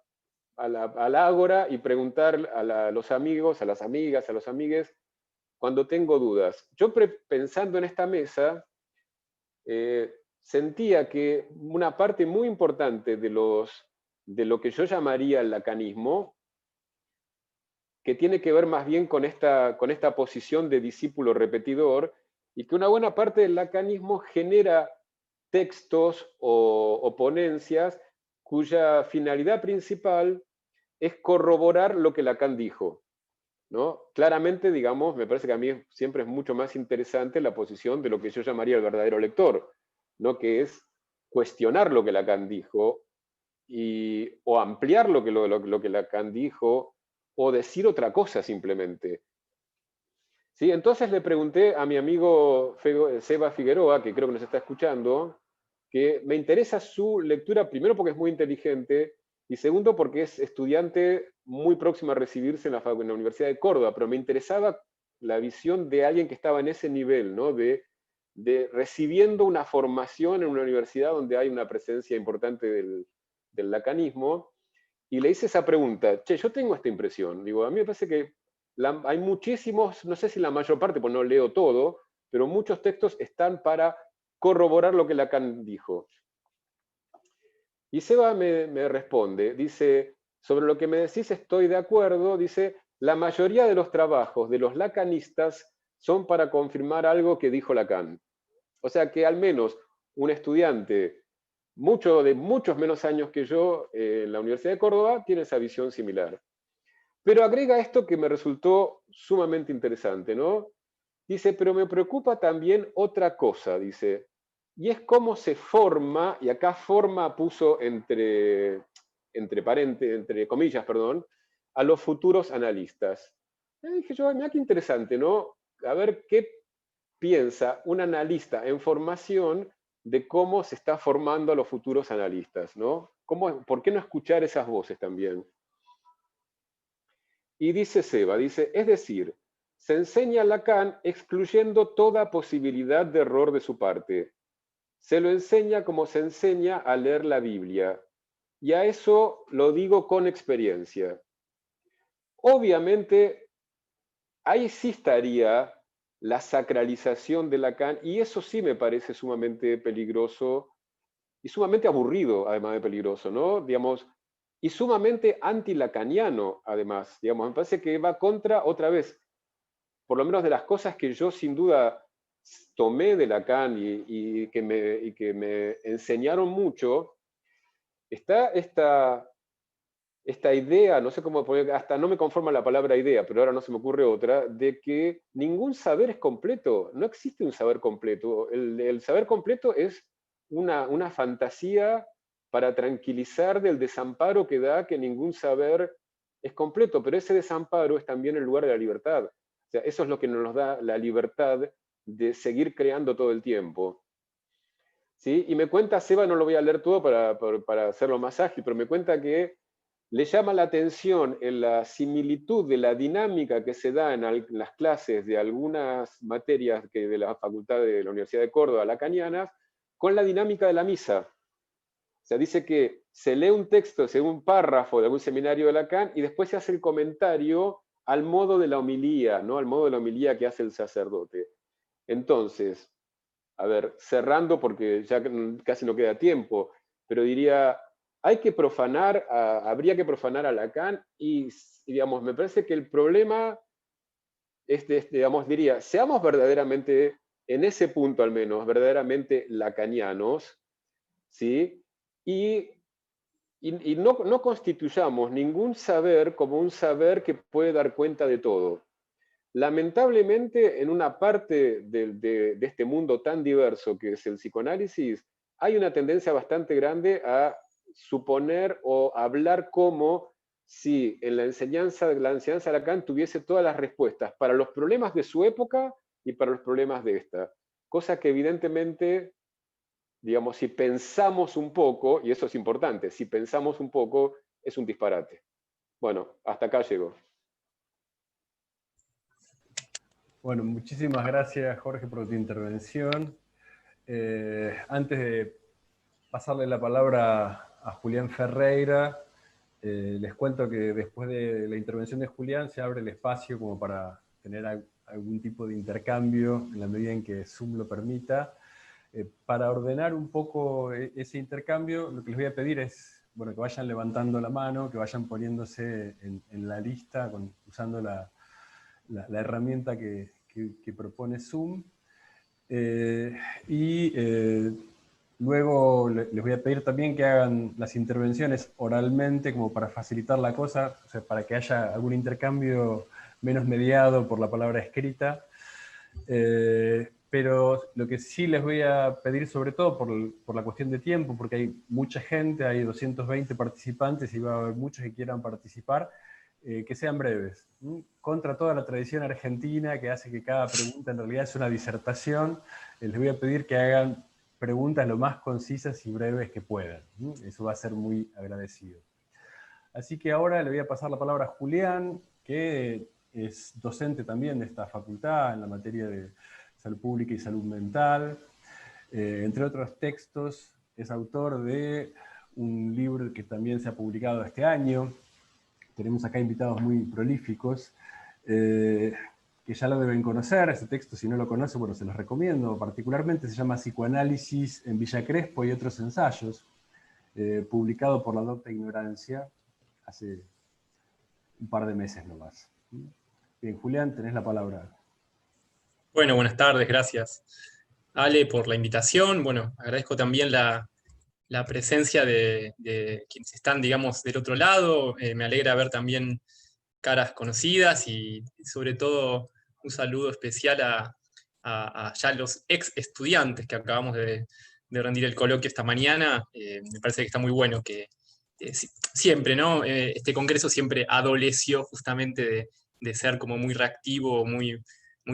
a la ágora, y preguntar a los amigos, a las amigas, a los amigues, cuando tengo dudas. Yo pensando en esta mesa, sentía que una parte muy importante de lo que yo llamaría el lacanismo, que tiene que ver más bien con esta posición de discípulo repetidor, y que una buena parte del lacanismo genera textos o ponencias cuya finalidad principal es corroborar lo que Lacan dijo, ¿no? Claramente, digamos, me parece que a mí siempre es mucho más interesante la posición de lo que yo llamaría el verdadero lector, ¿no? Que es cuestionar lo que Lacan dijo o ampliar lo que Lacan dijo, o decir otra cosa simplemente. ¿Sí? Entonces le pregunté a mi amigo Seba Figueroa, que creo que nos está escuchando, que me interesa su lectura, primero porque es muy inteligente, y segundo porque es estudiante muy próximo a recibirse en la Universidad de Córdoba, pero me interesaba la visión de alguien que estaba en ese nivel, ¿no? de recibiendo una formación en una universidad donde hay una presencia importante del lacanismo, y le hice esa pregunta. Che, yo tengo esta impresión, digo, a mí me parece que hay muchísimos, no sé si la mayor parte, pues no leo todo, pero muchos textos están para corroborar lo que Lacan dijo. Y Seba me responde, dice, sobre lo que me decís estoy de acuerdo, dice, la mayoría de los trabajos de los lacanistas son para confirmar algo que dijo Lacan. O sea que al menos un estudiante de muchos menos años que yo en la Universidad de Córdoba tiene esa visión similar. Pero agrega esto que me resultó sumamente interesante, ¿no? Dice, pero me preocupa también otra cosa, dice, y es cómo se forma, y acá forma puso entre comillas, perdón, a los futuros analistas. Y dije yo, mira qué interesante, ¿no? A ver qué piensa un analista en formación de cómo se está formando a los futuros analistas, ¿no? ¿Por qué no escuchar esas voces también? Y dice Seba, dice, es decir, se enseña a Lacan excluyendo toda posibilidad de error de su parte. Se lo enseña como se enseña a leer la Biblia. Y a eso lo digo con experiencia. Obviamente, ahí sí estaría la sacralización de Lacan, y eso sí me parece sumamente peligroso y sumamente aburrido, además de peligroso, ¿no? Digamos, y sumamente anti-lacaniano, además. Digamos, me parece que va contra, otra vez, por lo menos de las cosas que yo sin duda tomé de Lacan y que me enseñaron mucho, está esta idea, no sé cómo poner, hasta no me conforma la palabra idea, pero ahora no se me ocurre otra, de que ningún saber es completo, no existe un saber completo. El saber completo es una fantasía para tranquilizar del desamparo que da que ningún saber es completo, pero ese desamparo es también el lugar de la libertad. O sea, eso es lo que nos da la libertad de seguir creando todo el tiempo. ¿Sí? Y me cuenta, Seba, no lo voy a leer todo para hacerlo más ágil, pero me cuenta que le llama la atención en la similitud de la dinámica que se da en las clases de algunas materias de la Facultad de la Universidad de Córdoba, lacanianas, con la dinámica de la misa. O sea, dice que se lee un texto, según un párrafo de algún seminario de Lacan, y después se hace el comentario al modo de la homilía, ¿no? Al modo de la homilía que hace el sacerdote. Entonces, a ver, cerrando porque ya casi no queda tiempo, pero diría, habría que profanar a Lacan y, digamos, me parece que el problema es, digamos, diría, seamos verdaderamente, en ese punto al menos, verdaderamente lacanianos, ¿sí? Y no constituyamos ningún saber como un saber que puede dar cuenta de todo. Lamentablemente, en una parte de este mundo tan diverso que es el psicoanálisis, hay una tendencia bastante grande a suponer o hablar como si en la enseñanza de Lacan tuviese todas las respuestas para los problemas de su época y para los problemas de esta. Cosa que evidentemente, digamos, si pensamos un poco, y eso es importante, si pensamos un poco, es un disparate. Bueno, hasta acá llego. Bueno, muchísimas gracias, Jorge, por tu intervención. Antes de pasarle la palabra a Julián Ferreira, les cuento que después de la intervención de Julián se abre el espacio como para tener algún tipo de intercambio en la medida en que Zoom lo permita. Para ordenar un poco ese intercambio, lo que les voy a pedir es, bueno, que vayan levantando la mano, que vayan poniéndose en la lista usando la herramienta que propone Zoom. Luego les voy a pedir también que hagan las intervenciones oralmente, como para facilitar la cosa, o sea, para que haya algún intercambio menos mediado por la palabra escrita. Pero lo que sí les voy a pedir, sobre todo por la cuestión de tiempo, porque hay mucha gente, hay 220 participantes y va a haber muchos que quieran participar, que sean breves. Contra toda la tradición argentina que hace que cada pregunta en realidad es una disertación, les voy a pedir que hagan preguntas lo más concisas y breves que puedan. Eso va a ser muy agradecido. Así que ahora le voy a pasar la palabra a Julián, que es docente también de esta facultad en la materia de salud pública y salud mental. Entre otros textos, es autor de un libro que también se ha publicado este año. Tenemos acá invitados muy prolíficos, que ya lo deben conocer. Ese texto, si no lo conocen, bueno, se los recomiendo. Particularmente se llama Psicoanálisis en Villa Crespo y otros ensayos, publicado por La Docta Ignorancia hace un par de meses nomás. Bien, Julián, tenés la palabra. Bueno, buenas tardes, gracias, Ale, por la invitación. Bueno, agradezco también la presencia de quienes están, digamos, del otro lado. Me alegra ver también caras conocidas y sobre todo un saludo especial a ya los ex estudiantes que acabamos de rendir el coloquio esta mañana. Me parece que está muy bueno que siempre, ¿no? Este congreso siempre adoleció justamente de ser como muy reactivo, muy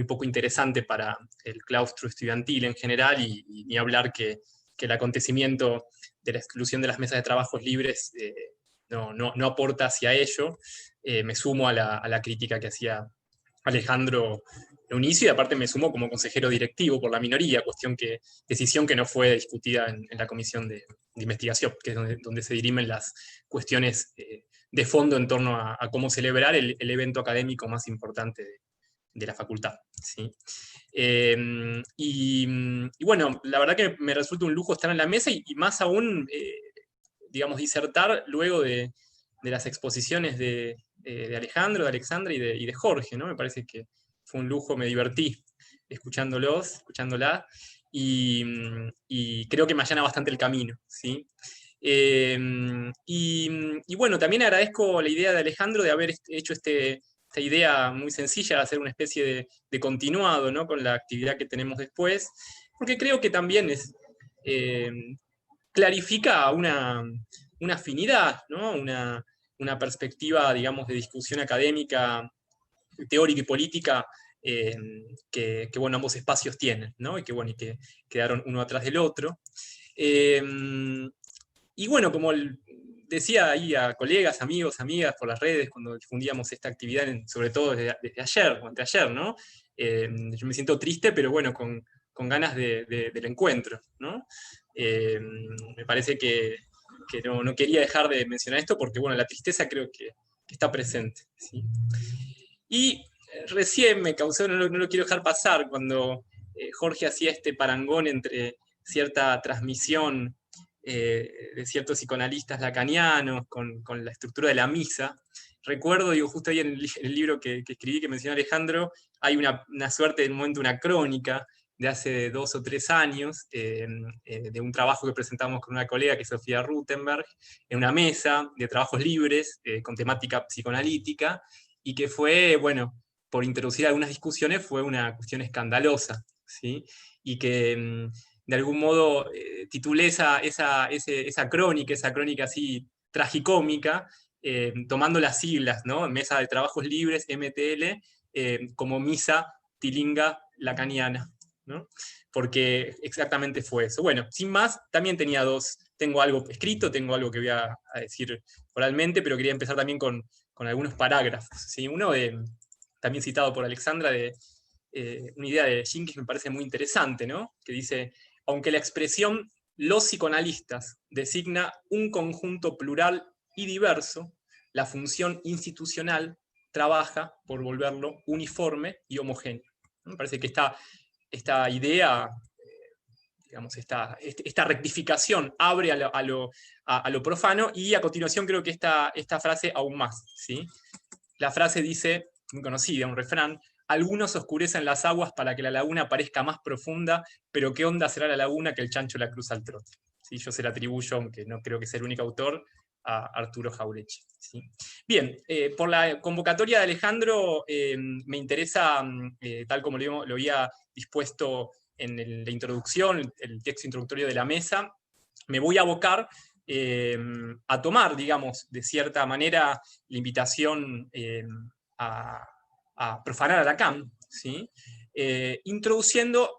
poco interesante para el claustro estudiantil en general, y ni hablar que el acontecimiento de la exclusión de las mesas de trabajos libres no aporta hacia ello. Me sumo a la crítica que hacía Alejandro Eunicio, y aparte me sumo como consejero directivo por la minoría, decisión que no fue discutida en la comisión de investigación, que es donde se dirimen las cuestiones de fondo en torno a cómo celebrar el evento académico más importante de la facultad. ¿Sí? Y bueno, la verdad que me resulta un lujo estar en la mesa y más aún, digamos, disertar luego de las exposiciones de Alejandro, de Alexandra y de Jorge, ¿no? Me parece que fue un lujo, me divertí escuchándola, y creo que me allana bastante el camino, ¿sí? Y bueno, también agradezco la idea de Alejandro de haber hecho esta idea muy sencilla de hacer una especie de continuado, ¿no?, con la actividad que tenemos después, porque creo que también clarifica una afinidad, ¿no?, una perspectiva, digamos, de discusión académica, teórica y política que bueno, ambos espacios tienen, ¿no? Y que quedaron uno atrás del otro. Y bueno, como decía ahí a colegas, amigos, amigas por las redes, cuando difundíamos esta actividad, sobre todo desde ayer o anteayer, ¿no? Yo me siento triste, pero bueno, con ganas del encuentro, ¿no? Me parece que no quería dejar de mencionar esto porque, bueno, la tristeza creo que está presente, ¿sí? Y recién me causó, no lo quiero dejar pasar, cuando Jorge hacía este parangón entre cierta transmisión de ciertos psicoanalistas lacanianos con la estructura de la misa. Recuerdo, digo, justo ahí en el libro que escribí, que mencionó Alejandro, hay una suerte, de momento, una crónica de hace 2 o 3 años, de un trabajo que presentamos con una colega, que es Sofía Rutenberg, en una mesa de trabajos libres con temática psicoanalítica, y que fue, bueno, por introducir algunas discusiones, fue una cuestión escandalosa, ¿sí? Y que de algún modo titulé esa crónica así tragicómica, tomando las siglas, ¿no? Mesa de Trabajos Libres, MTL, como misa tilinga lacaniana, ¿no? Porque exactamente fue eso. Bueno, sin más, también tengo algo escrito, tengo algo que voy a decir oralmente, pero quería empezar también con algunos parágrafos, ¿sí? Uno también citado por Alexandra, de una idea de Jung que me parece muy interesante, ¿no? Que dice: aunque la expresión los psicoanalistas designa un conjunto plural y diverso, la función institucional trabaja por volverlo uniforme y homogéneo. Me parece que esta idea, digamos, esta rectificación abre a lo profano, y a continuación creo que esta frase aún más, ¿sí? La frase dice, muy conocida, un refrán: algunos oscurecen las aguas para que la laguna parezca más profunda, pero qué honda será la laguna que el chancho la cruza al trote. ¿Sí? Yo se la atribuyo, aunque no creo que sea el único autor, a Arturo Jauretche. ¿Sí? Bien, por la convocatoria de Alejandro, me interesa, tal como lo había dispuesto en la introducción, el texto introductorio de la mesa, me voy a abocar a tomar, digamos, de cierta manera, la invitación a profanar a Lacan, ¿sí? Introduciendo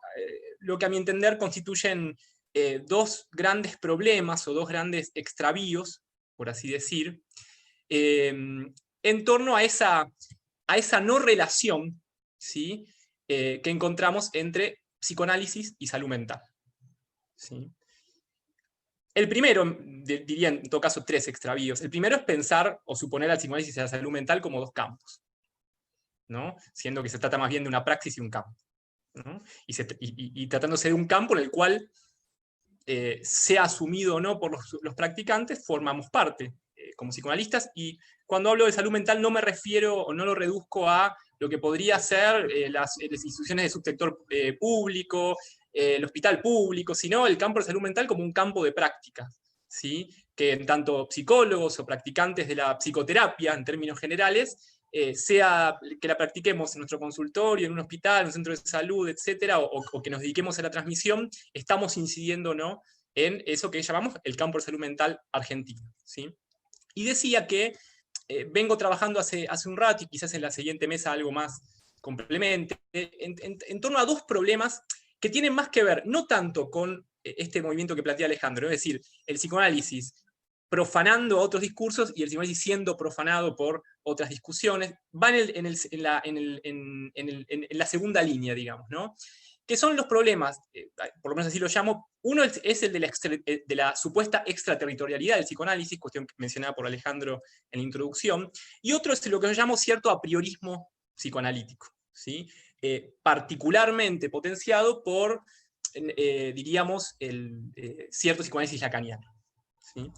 lo que a mi entender constituyen 2 grandes problemas o 2 grandes extravíos, por así decir, en torno a esa no relación, ¿sí? Que encontramos entre psicoanálisis y salud mental, ¿sí? El primero, diría en todo caso 3 extravíos. El primero es pensar o suponer al psicoanálisis y a la salud mental como 2 campos, ¿no? Siendo que se trata más bien de una praxis y un campo, ¿no? Y tratándose de un campo en el cual, sea asumido o no por los practicantes, formamos parte como psicoanalistas. Y cuando hablo de salud mental no me refiero o no lo reduzco a lo que podría ser las instituciones de subsector público, el hospital público, sino el campo de salud mental como un campo de práctica, ¿sí? Que en tanto psicólogos o practicantes de la psicoterapia, en términos generales, sea que la practiquemos en nuestro consultorio, en un hospital, en un centro de salud, etcétera, o que nos dediquemos a la transmisión, estamos incidiendo, ¿no?, en eso que llamamos el campo de salud mental argentino, ¿sí? Y decía que vengo trabajando hace un rato, y quizás en la siguiente mesa algo más complemente, en torno a 2 problemas que tienen más que ver, no tanto con este movimiento que plantea Alejandro, es decir, el psicoanálisis profanando otros discursos y el psicoanálisis siendo profanado por otras discusiones, va en la segunda línea, digamos, ¿no? Que son los problemas, por lo menos así lo llamo. Uno es el de la supuesta extraterritorialidad del psicoanálisis, cuestión mencionada por Alejandro en la introducción, y otro es lo que yo llamo cierto apriorismo psicoanalítico, ¿sí? Particularmente potenciado por, diríamos, cierto psicoanálisis lacaniano, ¿sí?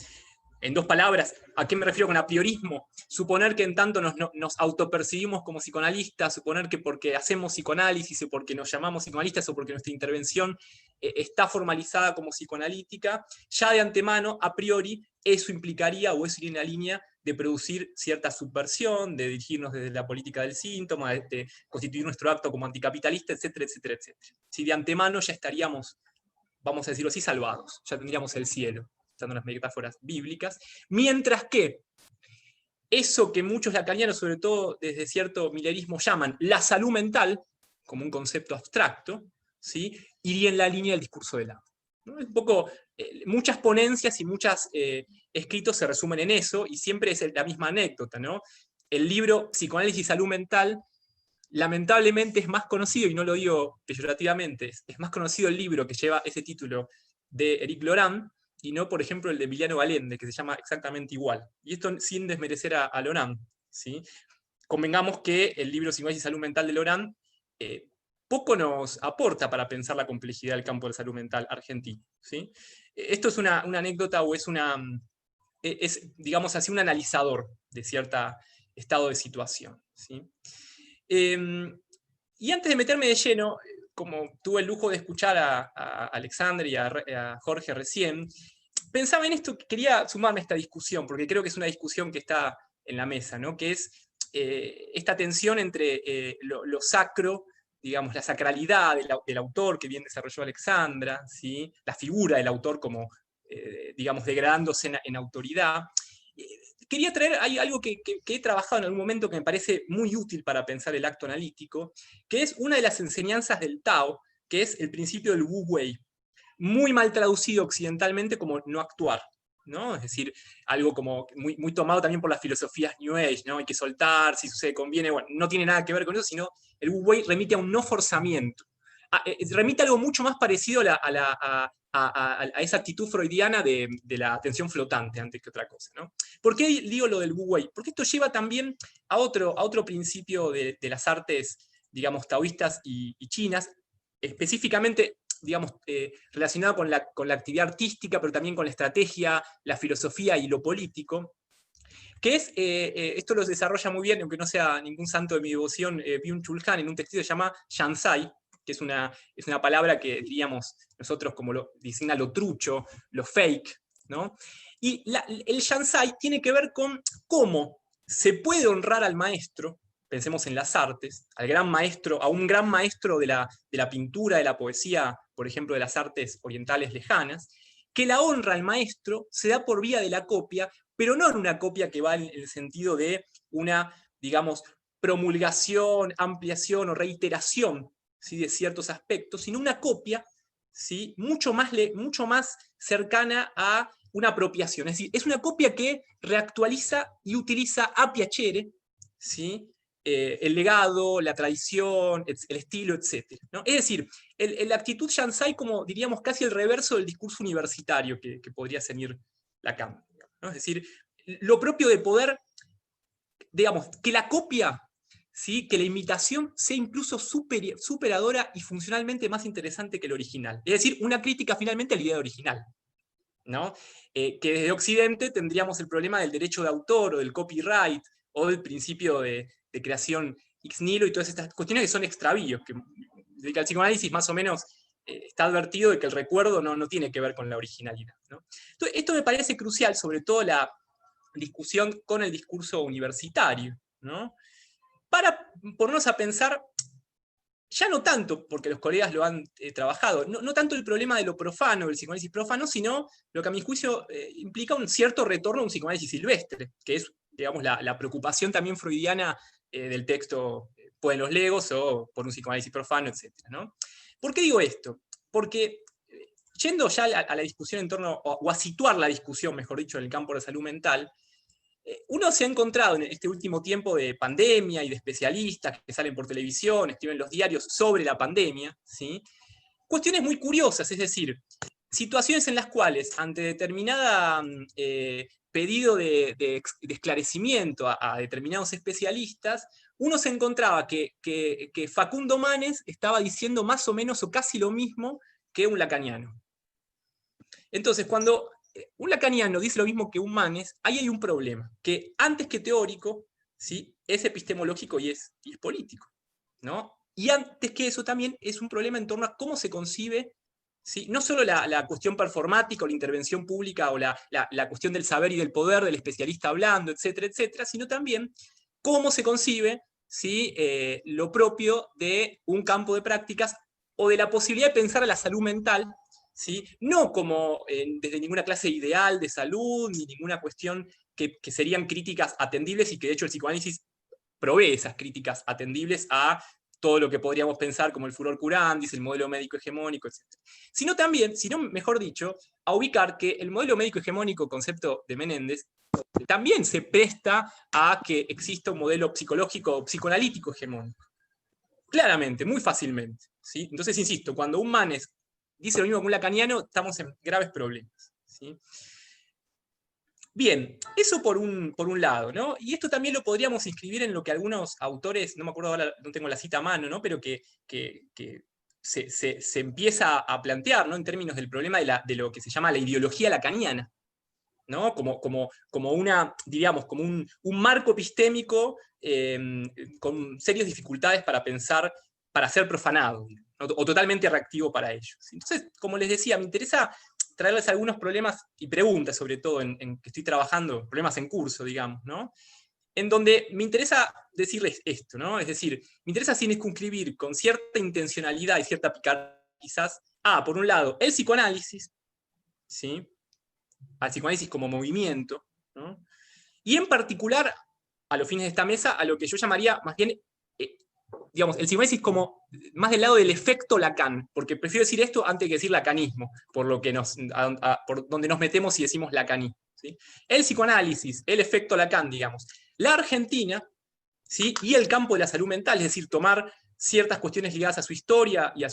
En 2 palabras, ¿a qué me refiero con apriorismo? Suponer que en tanto nos autopercibimos como psicoanalistas, suponer que porque hacemos psicoanálisis o porque nos llamamos psicoanalistas o porque nuestra intervención está formalizada como psicoanalítica, ya de antemano, a priori, eso implicaría o eso iría en la línea de producir cierta subversión, de dirigirnos desde la política del síntoma, de constituir nuestro acto como anticapitalista, etcétera, etcétera, etcétera. Si de antemano ya estaríamos, vamos a decirlo así, salvados, ya tendríamos el cielo, usando las metáforas bíblicas, mientras que eso que muchos lacanianos, sobre todo desde cierto millerismo, llaman la salud mental, como un concepto abstracto, ¿sí?, iría en la línea del discurso del amo, ¿no? Un poco, muchas ponencias y muchos escritos se resumen en eso, y siempre es la misma anécdota, ¿no? El libro Psicoanálisis y Salud Mental, lamentablemente es más conocido, y no lo digo peyorativamente, es más conocido el libro que lleva ese título de Éric Laurent, y no, por ejemplo, el de Emiliano Galende, que se llama exactamente igual. Y esto sin desmerecer a Laurent, ¿sí? Convengamos que el libro Psicoanálisis y Salud Mental de Laurent poco nos aporta para pensar la complejidad del campo de la salud mental argentino, ¿sí? Esto es una anécdota o es digamos así, un analizador de cierto estado de situación, ¿sí? Y antes de meterme de lleno, como tuve el lujo de escuchar a Alexandre y a Jorge recién, pensaba en esto, quería sumarme a esta discusión, porque creo que es una discusión que está en la mesa, ¿no? Que es esta tensión entre lo sacro, digamos, la sacralidad del autor, que bien desarrolló Alexandra, ¿sí?, la figura del autor como, digamos, degradándose en autoridad. Quería traer algo que he trabajado en algún momento que me parece muy útil para pensar el acto analítico, que es una de las enseñanzas del Tao, que es el principio del Wu Wei, muy mal traducido occidentalmente como no actuar, ¿no? Es decir, algo como muy, muy tomado también por las filosofías New Age, ¿no? Hay que soltar, si sucede conviene, bueno, no tiene nada que ver con eso, sino el Wu Wei remite a un no forzamiento. Remite a algo mucho más parecido a esa actitud freudiana de la atención flotante antes que otra cosa, ¿no? ¿Por qué digo lo del Wu Wei? Porque esto lleva también a otro principio de las artes, digamos, taoístas y chinas, específicamente, digamos, relacionado con la actividad artística, pero también con la estrategia, la filosofía y lo político, que es, esto lo desarrolla muy bien, aunque no sea ningún santo de mi devoción, Byung-Chul Han, en un texto que se llama Shansai, que es una palabra que diríamos nosotros como designa lo trucho, lo fake, ¿no? Y el Shansai tiene que ver con cómo se puede honrar al maestro, pensemos en las artes, al gran maestro, a un gran maestro de la pintura, de la poesía, por ejemplo, de las artes orientales lejanas, que la honra al maestro se da por vía de la copia, pero no en una copia que va en el sentido de una, digamos, promulgación, ampliación o reiteración, ¿sí?, de ciertos aspectos, sino una copia, ¿sí?, mucho más cercana a una apropiación. Es decir, es una copia que reactualiza y utiliza a piacere, ¿sí?, el legado, la tradición, el estilo, etc., ¿no? Es decir, la actitud Shansai como, diríamos, casi el reverso del discurso universitario que podría seguir Lacan, ¿no? Es decir, lo propio de poder, digamos, que la copia, ¿sí?, que la imitación sea incluso superadora y funcionalmente más interesante que el original. Es decir, una crítica finalmente a la idea original, ¿no? Que desde Occidente tendríamos el problema del derecho de autor o del copyright o del principio de creación ex nihilo y todas estas cuestiones que son extravíos, que desde el psicoanálisis más o menos está advertido de que el recuerdo no tiene que ver con la originalidad, ¿no? Entonces, esto me parece crucial, sobre todo la discusión con el discurso universitario, ¿no? Para ponernos a pensar, ya no tanto, porque los colegas lo han trabajado, no tanto el problema de lo profano, del psicoanálisis profano, sino lo que a mi juicio implica un cierto retorno a un psicoanálisis silvestre, que es, digamos, la preocupación también freudiana del texto Pueden los legos o por un psicoanálisis profano, etc., ¿no? ¿Por qué digo esto? Porque yendo ya a la discusión en torno, o a situar la discusión, mejor dicho, en el campo de la salud mental, uno se ha encontrado en este último tiempo de pandemia y de especialistas que salen por televisión, escriben los diarios sobre la pandemia, ¿sí?, cuestiones muy curiosas, es decir, situaciones en las cuales ante determinada pedido de esclarecimiento a determinados especialistas, uno se encontraba que Facundo Manes estaba diciendo más o menos o casi lo mismo que un lacaniano. Entonces, cuando un lacaniano dice lo mismo que un Manes, ahí hay un problema, que antes que teórico, ¿sí? Es epistemológico y es político, ¿no? Y antes que eso también es un problema en torno a cómo se concibe, ¿sí? No solo la cuestión performática o la intervención pública o la cuestión del saber y del poder del especialista hablando, etcétera, etcétera, sino también cómo se concibe, ¿sí? Lo propio de un campo de prácticas o de la posibilidad de pensar a la salud mental, ¿sí? No como desde ninguna clase ideal de salud, ni ninguna cuestión que serían críticas atendibles y que de hecho el psicoanálisis provee esas críticas atendibles a todo lo que podríamos pensar como el furor curandis, el modelo médico hegemónico, etc. Sino también, sino mejor dicho, a ubicar que el modelo médico hegemónico, concepto de Menéndez, también se presta a que exista un modelo psicológico o psicoanalítico hegemónico. Claramente, muy fácilmente, ¿sí? Entonces, insisto, cuando un Manes dice lo mismo que un lacaniano, estamos en graves problemas, ¿sí? Bien, eso por un lado, ¿no? Y esto también lo podríamos inscribir en lo que algunos autores, no me acuerdo ahora, no tengo la cita a mano, ¿no? Pero que se empieza a plantear, ¿no? En términos del problema de lo que se llama la ideología lacaniana, ¿no? Como una, diríamos, como un marco epistémico con serias dificultades para pensar, para ser profanado, ¿no? O totalmente reactivo para ellos. Entonces, como les decía, me interesa traerles algunos problemas y preguntas, sobre todo en que estoy trabajando, problemas en curso, digamos, ¿no? En donde me interesa decirles esto, ¿no? Es decir, me interesa circunscribir con cierta intencionalidad y cierta picardía, quizás, por un lado, el psicoanálisis, ¿sí? Al psicoanálisis como movimiento, ¿no? Y en particular, a los fines de esta mesa, a lo que yo llamaría más bien, digamos, el psicoanálisis como más del lado del efecto Lacan, porque prefiero decir esto antes que decir lacanismo, por lo que por donde nos metemos y decimos lacanismo, ¿sí? El psicoanálisis, el efecto Lacan, digamos, la Argentina, ¿sí? Y el campo de la salud mental, es decir, tomar ciertas cuestiones ligadas a su historia y a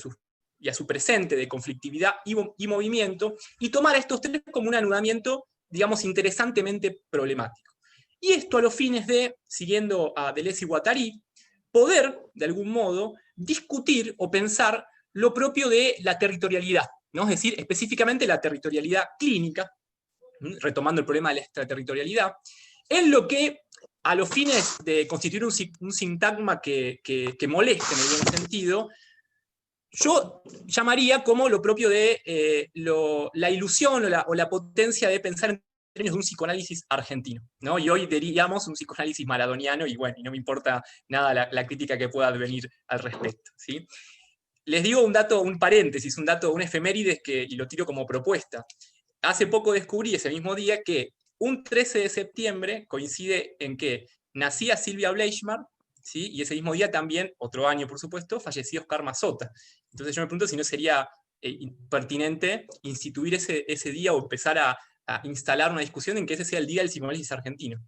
su presente de conflictividad y movimiento, y tomar a estos tres como un anudamiento, digamos, interesantemente problemático. Y esto a los fines de, siguiendo a Deleuze y Guattari, poder, de algún modo, discutir o pensar lo propio de la territorialidad, ¿no? Es decir, específicamente la territorialidad clínica, retomando el problema de la extraterritorialidad, en lo que, a los fines de constituir un sintagma que moleste en el buen sentido, yo llamaría como lo propio de la ilusión o la potencia de pensar en términos de un psicoanálisis argentino, ¿no? Y hoy diríamos un psicoanálisis maradoniano, y bueno, y no me importa nada la crítica que pueda venir al respecto, ¿sí? Les digo un dato, un paréntesis, un efemérides y lo tiro como propuesta. Hace poco descubrí ese mismo día que un 13 de septiembre coincide en que nacía Silvia Bleichmar, ¿sí? Y ese mismo día también, otro año por supuesto, falleció Oscar Mazota. Entonces yo me pregunto si no sería pertinente instituir ese día o empezar a instalar una discusión en que ese sea el día del psicoanálisis argentino.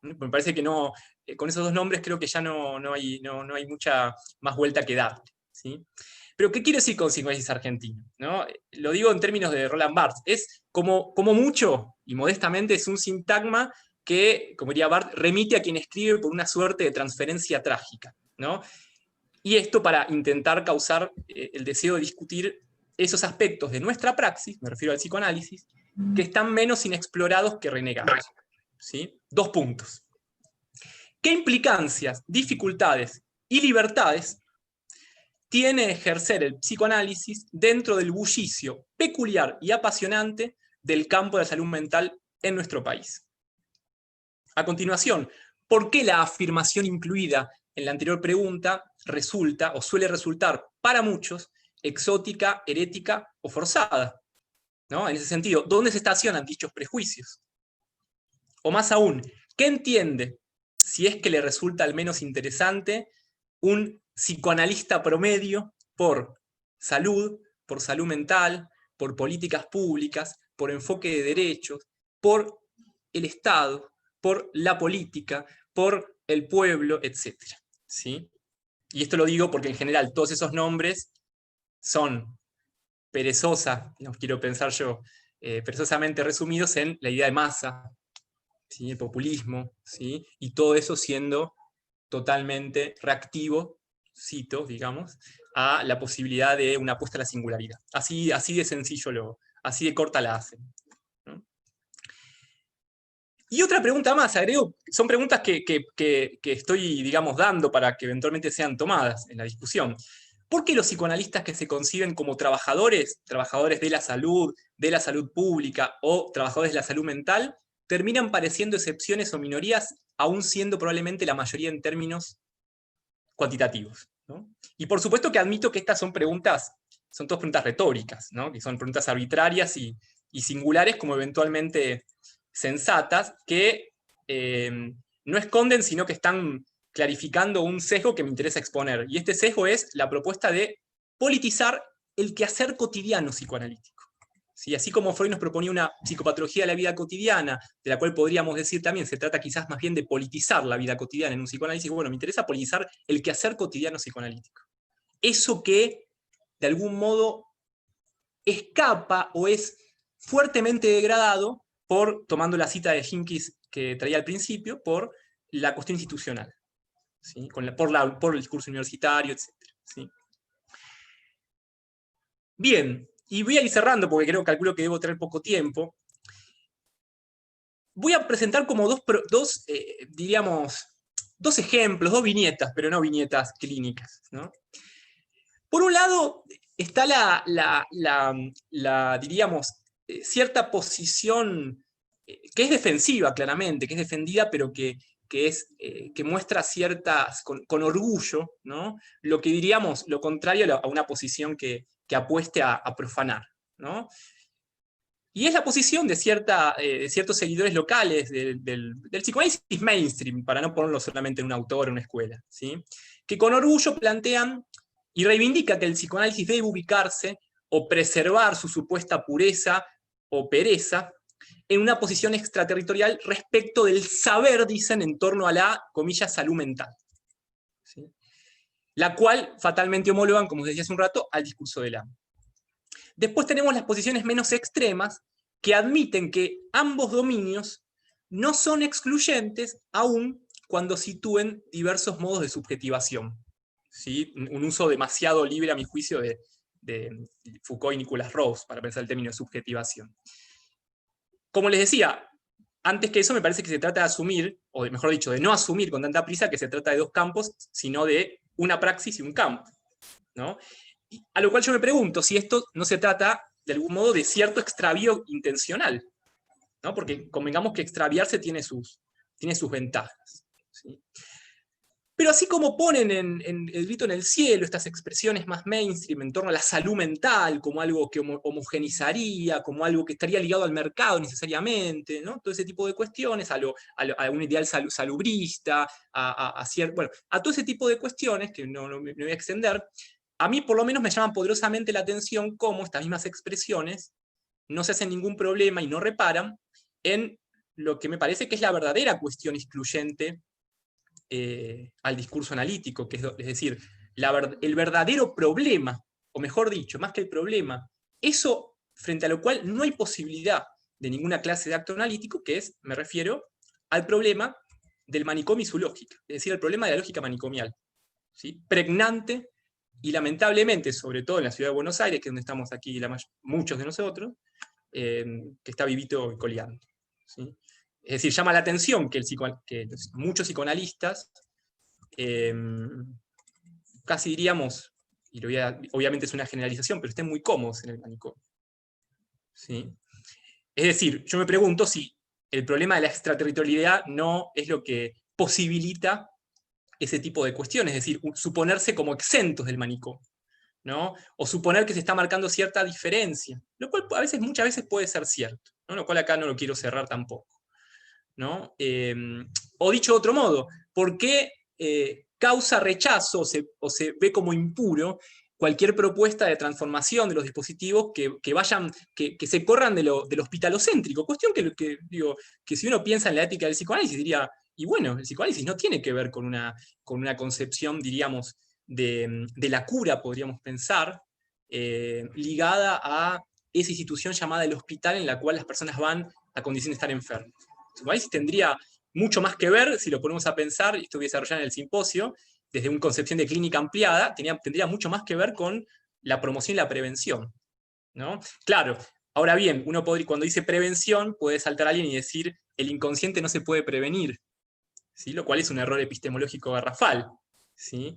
Me parece que no, con esos dos nombres creo que ya no hay mucha más vuelta que dar, ¿sí? Pero ¿qué quiero decir con psicoanálisis argentino? ¿No? Lo digo en términos de Roland Barthes. Es como mucho, y modestamente, es un sintagma que, como diría Barthes, remite a quien escribe por una suerte de transferencia trágica, ¿no? Y esto para intentar causar el deseo de discutir esos aspectos de nuestra praxis, me refiero al psicoanálisis, que están menos inexplorados que renegados, ¿sí? 2 puntos. ¿Qué implicancias, dificultades y libertades tiene ejercer el psicoanálisis dentro del bullicio peculiar y apasionante del campo de la salud mental en nuestro país? A continuación, ¿por qué la afirmación incluida en la anterior pregunta resulta o suele resultar para muchos exótica, herética o forzada? ¿No? En ese sentido, ¿dónde se estacionan dichos prejuicios? O más aún, ¿qué entiende, si es que le resulta al menos interesante, un psicoanalista promedio por salud mental, por políticas públicas, por enfoque de derechos, por el Estado, por la política, por el pueblo, etc. ¿Sí? Y esto lo digo porque en general todos esos nombres son quiero pensar yo, perezosamente resumidos en la idea de masa, ¿sí? El populismo, ¿sí? Y todo eso siendo totalmente reactivo, cito, digamos, a la posibilidad de una apuesta a la singularidad. Así de sencillo, así de corta la hacen. Y otra pregunta más, agrego, son preguntas que estoy, digamos, dando para que eventualmente sean tomadas en la discusión. ¿Por qué los psicoanalistas que se conciben como trabajadores de la salud pública o trabajadores de la salud mental, terminan pareciendo excepciones o minorías, aún siendo probablemente la mayoría en términos cuantitativos, ¿no? Y por supuesto que admito que estas son todas preguntas retóricas, ¿no? Que son preguntas arbitrarias y singulares como eventualmente sensatas, que no esconden, sino que están clarificando un sesgo que me interesa exponer. Y este sesgo es la propuesta de politizar el quehacer cotidiano psicoanalítico. ¿Sí? Así como Freud nos proponía una psicopatología de la vida cotidiana, de la cual podríamos decir también, se trata quizás más bien de politizar la vida cotidiana en un psicoanálisis, bueno, me interesa politizar el quehacer cotidiano psicoanalítico. Eso que, de algún modo, escapa o es fuertemente degradado por, tomando la cita de Hinkis que traía al principio, por la cuestión institucional, ¿sí? Por el discurso universitario, etc. ¿Sí? Bien, y voy a ir cerrando porque calculo que debo tener poco tiempo. Voy a presentar como dos ejemplos, dos viñetas, pero no viñetas clínicas, ¿no? Por un lado está diríamos, cierta posición que es defensiva, claramente, que es defendida, pero que muestra ciertas, con orgullo, ¿no? Lo que diríamos, lo contrario a una posición que apueste a profanar, ¿no? Y es la posición de ciertos seguidores locales del psicoanálisis mainstream, para no ponerlo solamente en un autor o una escuela, ¿sí? Que con orgullo plantean y reivindica que el psicoanálisis debe ubicarse o preservar su supuesta pureza o pereza en una posición extraterritorial respecto del saber, dicen, en torno a la, comillas, salud mental, ¿sí? La cual fatalmente homologan, como os decía hace un rato, al discurso del amo. Después tenemos las posiciones menos extremas, que admiten que ambos dominios no son excluyentes, aun cuando sitúen diversos modos de subjetivación, ¿sí? Un uso demasiado libre, a mi juicio, de Foucault y Nicolas Ross, para pensar el término de subjetivación. Como les decía, antes que eso me parece que se trata de asumir, o mejor dicho, de no asumir con tanta prisa que se trata de dos campos, sino de una praxis y un campo, ¿no? A lo cual yo me pregunto si esto no se trata, de algún modo, de cierto extravío intencional, ¿no? Porque convengamos que extraviarse tiene sus ventajas, ¿sí? Pero así como ponen en el grito en el cielo estas expresiones más mainstream en torno a la salud mental, como algo que homogenizaría, como algo que estaría ligado al mercado necesariamente, ¿no? Todo ese tipo de cuestiones, a un ideal salubrista, bueno, a todo ese tipo de cuestiones, que no me voy a extender, a mí por lo menos me llaman poderosamente la atención cómo estas mismas expresiones no se hacen ningún problema y no reparan en lo que me parece que es la verdadera cuestión excluyente al discurso analítico, que es decir, el verdadero problema, o mejor dicho, más que el problema, eso frente a lo cual no hay posibilidad de ninguna clase de acto analítico, que es, me refiero, al problema del manicomio y su lógica, es decir, el problema de la lógica manicomial, ¿sí? Pregnante y lamentablemente, sobre todo en la ciudad de Buenos Aires, que es donde estamos aquí muchos de nosotros, que está vivito y coleando, ¿sí? Es decir, llama la atención que muchos psicoanalistas, casi diríamos, y obviamente es una generalización, pero estén muy cómodos en el manicomio, ¿sí? Es decir, yo me pregunto si el problema de la extraterritorialidad no es lo que posibilita ese tipo de cuestiones, es decir, suponerse como exentos del manicomio, ¿no? O suponer que se está marcando cierta diferencia, lo cual muchas veces puede ser cierto, ¿no? Lo cual acá no lo quiero cerrar tampoco, ¿no? O dicho de otro modo, ¿por qué causa rechazo o se ve como impuro cualquier propuesta de transformación de los dispositivos que se corran del hospitalocéntrico? Cuestión que si uno piensa en la ética del psicoanálisis diría, y bueno, el psicoanálisis no tiene que ver con una concepción, diríamos, de la cura, podríamos pensar, ligada a esa institución llamada el hospital en la cual las personas van a condición de estar enfermos. El psicoanálisis tendría mucho más que ver, si lo ponemos a pensar, y esto voy a desarrollar en el simposio, desde una concepción de clínica ampliada, tendría mucho más que ver con la promoción y la prevención, ¿no? Claro, Ahora bien, uno podría, cuando dice prevención, puede saltar a alguien y decir, el inconsciente no se puede prevenir, ¿sí? Lo cual es un error epistemológico garrafal, ¿sí?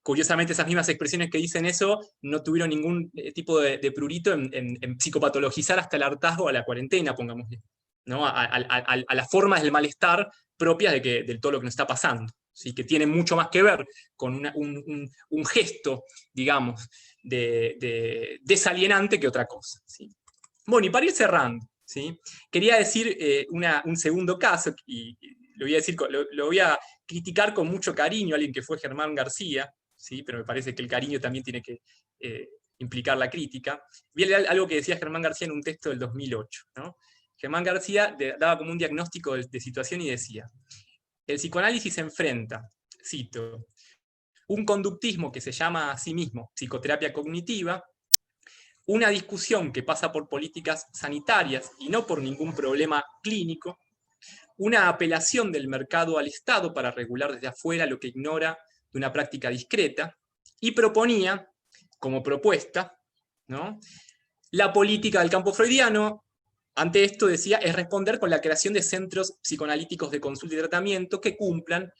Curiosamente, esas mismas expresiones que dicen eso no tuvieron ningún tipo de prurito en psicopatologizar hasta el hartazgo a la cuarentena, pongámosle, ¿no? A las formas del malestar propias de todo lo que nos está pasando, ¿sí? Que tienen mucho más que ver con un gesto, digamos, desalienante que otra cosa, ¿sí? Bueno, y para ir cerrando, ¿sí? Quería decir un segundo caso, y lo voy a criticar con mucho cariño a alguien que fue Germán García, ¿sí? Pero me parece que el cariño también tiene que implicar la crítica. Vi algo que decía Germán García en un texto del 2008, ¿no? Germán García daba como un diagnóstico de situación y decía, el psicoanálisis se enfrenta, cito, un conductismo que se llama a sí mismo psicoterapia cognitiva, una discusión que pasa por políticas sanitarias y no por ningún problema clínico, una apelación del mercado al Estado para regular desde afuera lo que ignora de una práctica discreta, y proponía, como propuesta, ¿no? La política del campo freudiano, ante esto decía, es responder con la creación de centros psicoanalíticos de consulta y tratamiento que cumplan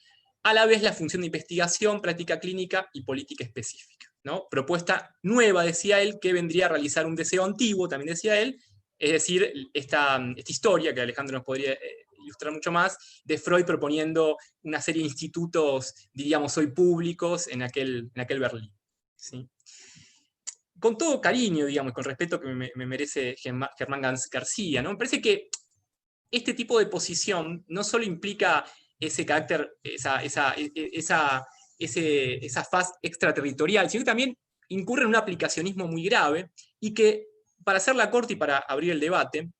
a la vez la función de investigación, práctica clínica y política específica, ¿no? Propuesta nueva, decía él, que vendría a realizar un deseo antiguo, también decía él, es decir, esta historia que Alejandro nos podría ilustrar mucho más, de Freud proponiendo una serie de institutos, diríamos hoy públicos, en aquel Berlín, ¿sí? Con todo cariño, digamos, con respeto que me merece Germán García, ¿no? Me parece que este tipo de posición no solo implica ese carácter, esa faz extraterritorial, sino que también incurre en un aplicacionismo muy grave, y que, para hacerla corta y para abrir el debate,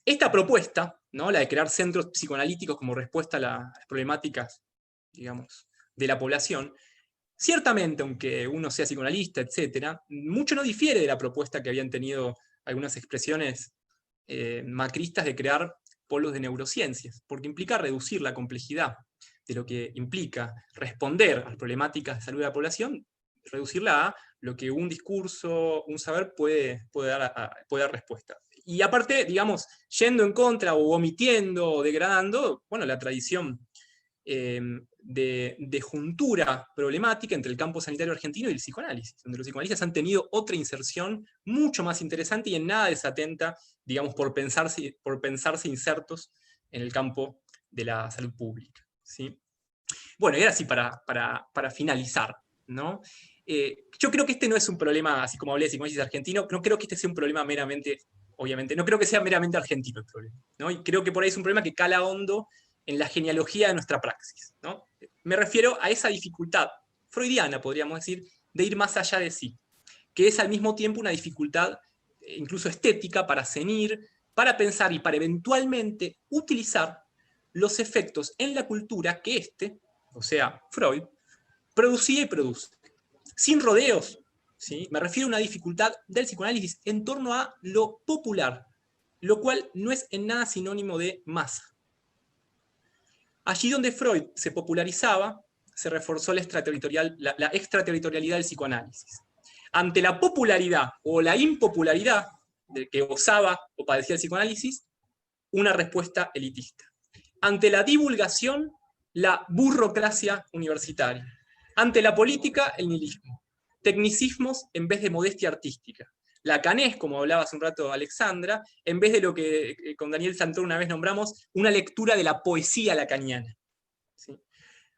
esta propuesta, ¿no? La de crear centros psicoanalíticos como respuesta a las problemáticas, digamos, de la población, ciertamente, aunque uno sea psicoanalista, etc., mucho no difiere de la propuesta que habían tenido algunas expresiones macristas de crear polos de neurociencias, porque implica reducir la complejidad de lo que implica responder a las problemáticas de salud de la población, reducirla a lo que un discurso, un saber puede dar respuesta. Y aparte, digamos, yendo en contra o omitiendo o degradando, bueno, la tradición de juntura problemática entre el campo sanitario argentino y el psicoanálisis, donde los psicoanalistas han tenido otra inserción mucho más interesante y en nada desatenta, digamos, por pensarse insertos en el campo de la salud pública, ¿sí? Bueno, y ahora sí, para finalizar, ¿no? Yo creo que este no es un problema, así como hablé de psicoanálisis argentino, no creo que este sea un problema meramente, obviamente, no creo que sea meramente argentino el problema, ¿no? Y creo que por ahí es un problema que cala hondo en la genealogía de nuestra praxis, ¿no? Me refiero a esa dificultad freudiana, podríamos decir, de ir más allá de sí, que es al mismo tiempo una dificultad incluso estética para cenir, para pensar y para eventualmente utilizar los efectos en la cultura que o sea, Freud, producía y produce. Sin rodeos, ¿sí? Me refiero a una dificultad del psicoanálisis en torno a lo popular, lo cual no es en nada sinónimo de masa. Allí donde Freud se popularizaba, se reforzó la extraterritorialidad del psicoanálisis. Ante la popularidad o la impopularidad de que gozaba o padecía el psicoanálisis, una respuesta elitista. Ante la divulgación, la burocracia universitaria. Ante la política, el nihilismo. Tecnicismos en vez de modestia artística. Lacanés, como hablaba hace un rato Alexandra, en vez de lo que con Daniel Santoro una vez nombramos, una lectura de la poesía lacaniana. ¿Sí?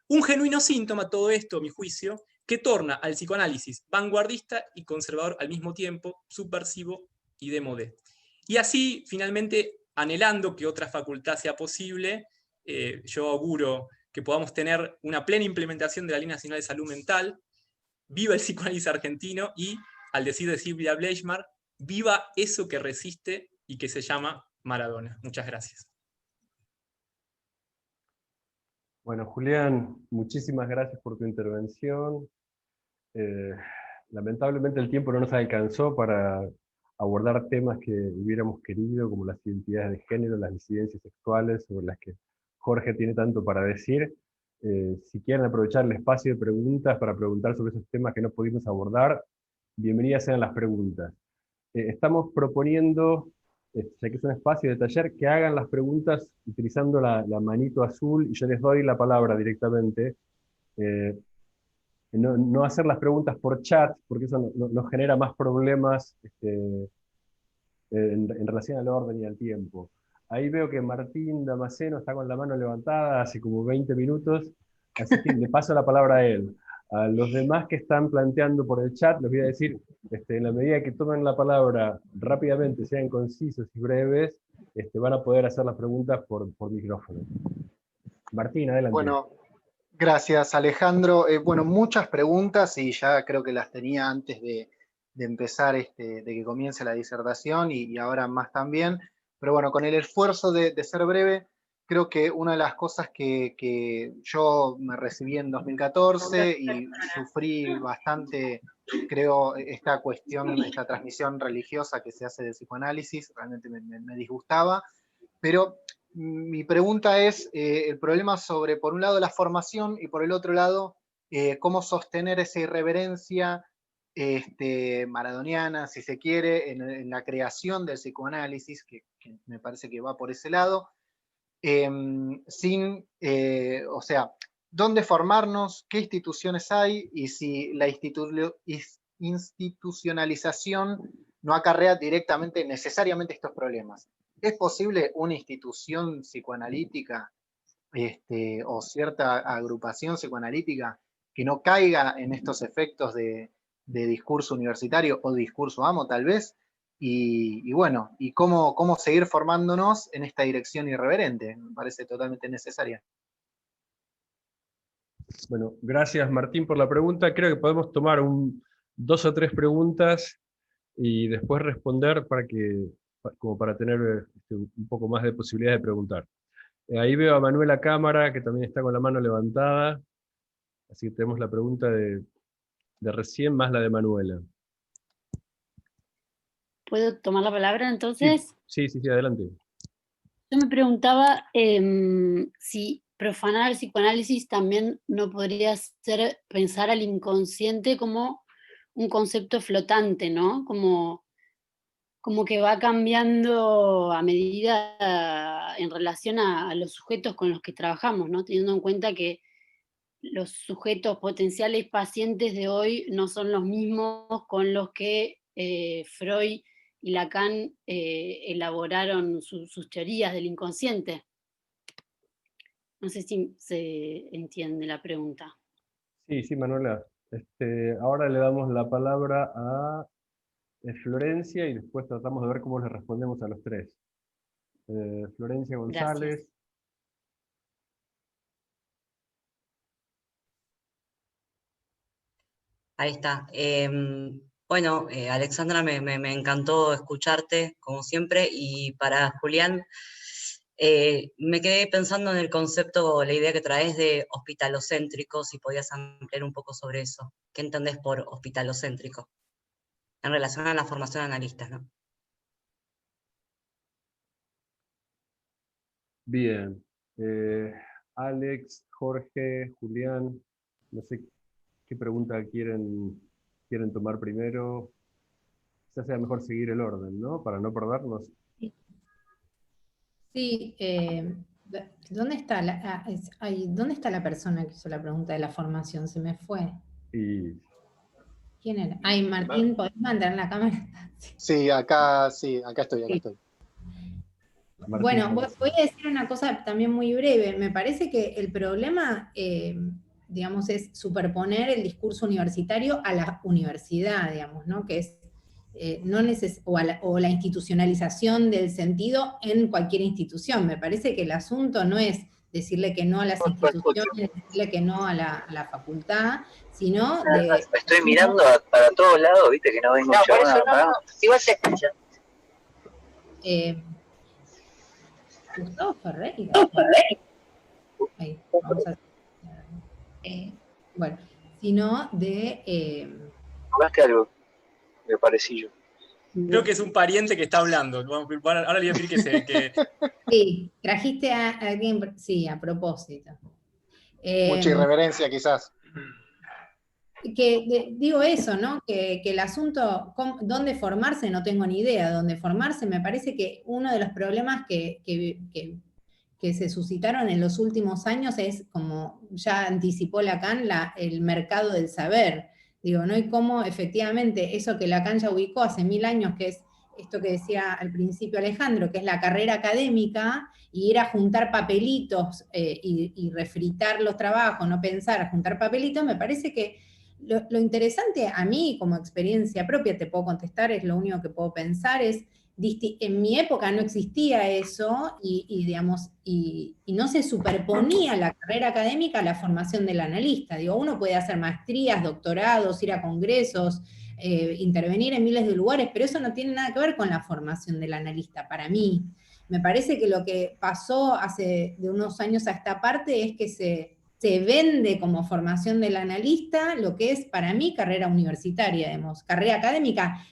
Un genuino síntoma, todo esto, a mi juicio, que torna al psicoanálisis vanguardista y conservador al mismo tiempo, subversivo y démodé. Y así, finalmente, anhelando que otra facultad sea posible, yo auguro que podamos tener una plena implementación de la Ley Nacional de Salud Mental, viva el psicoanálisis argentino y, al decir de Silvia Bleichmar, viva eso que resiste y que se llama Maradona. Muchas gracias. Bueno, Julián, muchísimas gracias por tu intervención. Lamentablemente el tiempo no nos alcanzó para abordar temas que hubiéramos querido, como las identidades de género, las disidencias sexuales, sobre las que Jorge tiene tanto para decir. Si quieren aprovechar el espacio de preguntas para preguntar sobre esos temas que no pudimos abordar, bienvenidas sean las preguntas. estamos proponiendo, ya que es un espacio de taller, que hagan las preguntas utilizando la manito azul, y yo les doy la palabra directamente. No hacer las preguntas por chat, porque eso nos genera más problemas en relación al orden y al tiempo. Ahí veo que Martín Damasceno está con la mano levantada hace como 20 minutos, así que le paso la palabra a él. A los demás que están planteando por el chat, les voy a decir, en la medida que tomen la palabra rápidamente, sean concisos y breves, van a poder hacer las preguntas por micrófono. Martín, adelante. Bueno, gracias Alejandro. Bueno, muchas preguntas y ya creo que las tenía antes de empezar, de que comience la disertación y ahora más también. Pero bueno, con el esfuerzo de ser breve, creo que una de las cosas que yo me recibí en 2014 y sufrí bastante, creo, esta cuestión, esta transmisión religiosa que se hace de psicoanálisis, realmente me disgustaba, pero mi pregunta es el problema sobre, por un lado, la formación y por el otro lado, cómo sostener esa irreverencia maradoniana, si se quiere, en la creación del psicoanálisis, que me parece que va por ese lado, o sea, ¿dónde formarnos? ¿Qué instituciones hay? Y si la institucionalización no acarrea directamente, necesariamente estos problemas. ¿Es posible una institución psicoanalítica o cierta agrupación psicoanalítica que no caiga en estos efectos de discurso universitario o discurso amo tal vez? Y bueno, y cómo seguir formándonos en esta dirección irreverente, me parece totalmente necesaria. Bueno, gracias Martín por la pregunta. Creo que podemos tomar 2 o 3 preguntas y después responder como para tener un poco más de posibilidad de preguntar. Ahí veo a Manuela Cámara, que también está con la mano levantada, así que tenemos la pregunta de recién más la de Manuela. ¿Puedo tomar la palabra entonces? Sí, adelante. Yo me preguntaba si profanar el psicoanálisis también no podría ser pensar al inconsciente como un concepto flotante, ¿no? Como que va cambiando a medida en relación a los sujetos con los que trabajamos, ¿no? Teniendo en cuenta que los sujetos potenciales pacientes de hoy no son los mismos con los que Freud y Lacan elaboraron sus teorías del inconsciente. No sé si se entiende la pregunta. Sí, Manuela. Ahora le damos la palabra a Florencia y después tratamos de ver cómo le respondemos a los 3. Florencia González. Gracias. Ahí está. Bueno, Alexandra, me encantó escucharte, como siempre, y para Julián, me quedé pensando en el concepto, la idea que traes de hospitalocéntrico, si podías ampliar un poco sobre eso. ¿Qué entendés por hospitalocéntrico? En relación a la formación de analistas, ¿no? Bien. Alex, Jorge, Julián, no sé qué pregunta quieren tomar primero. Quizás sea mejor seguir el orden, ¿no? Para no perdernos. Sí, ¿dónde está ¿dónde está la persona que hizo la pregunta de la formación? Se me fue. ¿Quién era? Ay, Martín, ¿podés mandar la cámara? Sí, acá estoy. Martín. Bueno, voy a decir una cosa también muy breve. Me parece que el problema, digamos, es superponer el discurso universitario a la universidad, digamos, ¿no? Que es o la institucionalización del sentido en cualquier institución. Me parece que el asunto no es decirle que no a las instituciones, decirle que no a la facultad, sino de... Estoy mirando para todos lados, viste que no vengo yo. Por eso no, igual se escucha. Gustavo Ferreira. Ahí, vamos a... bueno, sino de... ¿Hablaste algo? Me parecí yo. Creo que es un pariente que está hablando. Ahora le voy a pedir que... Sí, trajiste a alguien, sí, a propósito. Mucha irreverencia quizás. digo eso, ¿no? Que el asunto, dónde formarse, no tengo ni idea. Dónde formarse, me parece que uno de los problemas que se suscitaron en los últimos años es, como ya anticipó Lacan, el mercado del saber. Digo, ¿no? Y cómo efectivamente eso que Lacan ya ubicó hace 1000 años, que es esto que decía al principio Alejandro, que es la carrera académica, y ir a juntar papelitos y refritar los trabajos, no pensar, a juntar papelitos, me parece que lo interesante a mí, como experiencia propia, te puedo contestar, es lo único que puedo pensar, es en mi época no existía eso digamos, y no se superponía la carrera académica a la formación del analista. Digo, uno puede hacer maestrías, doctorados, ir a congresos, intervenir en miles de lugares, pero eso no tiene nada que ver con la formación del analista, para mí. Me parece que lo que pasó hace de unos años a esta parte es que se vende como formación del analista lo que es para mí carrera universitaria, digamos, carrera académica,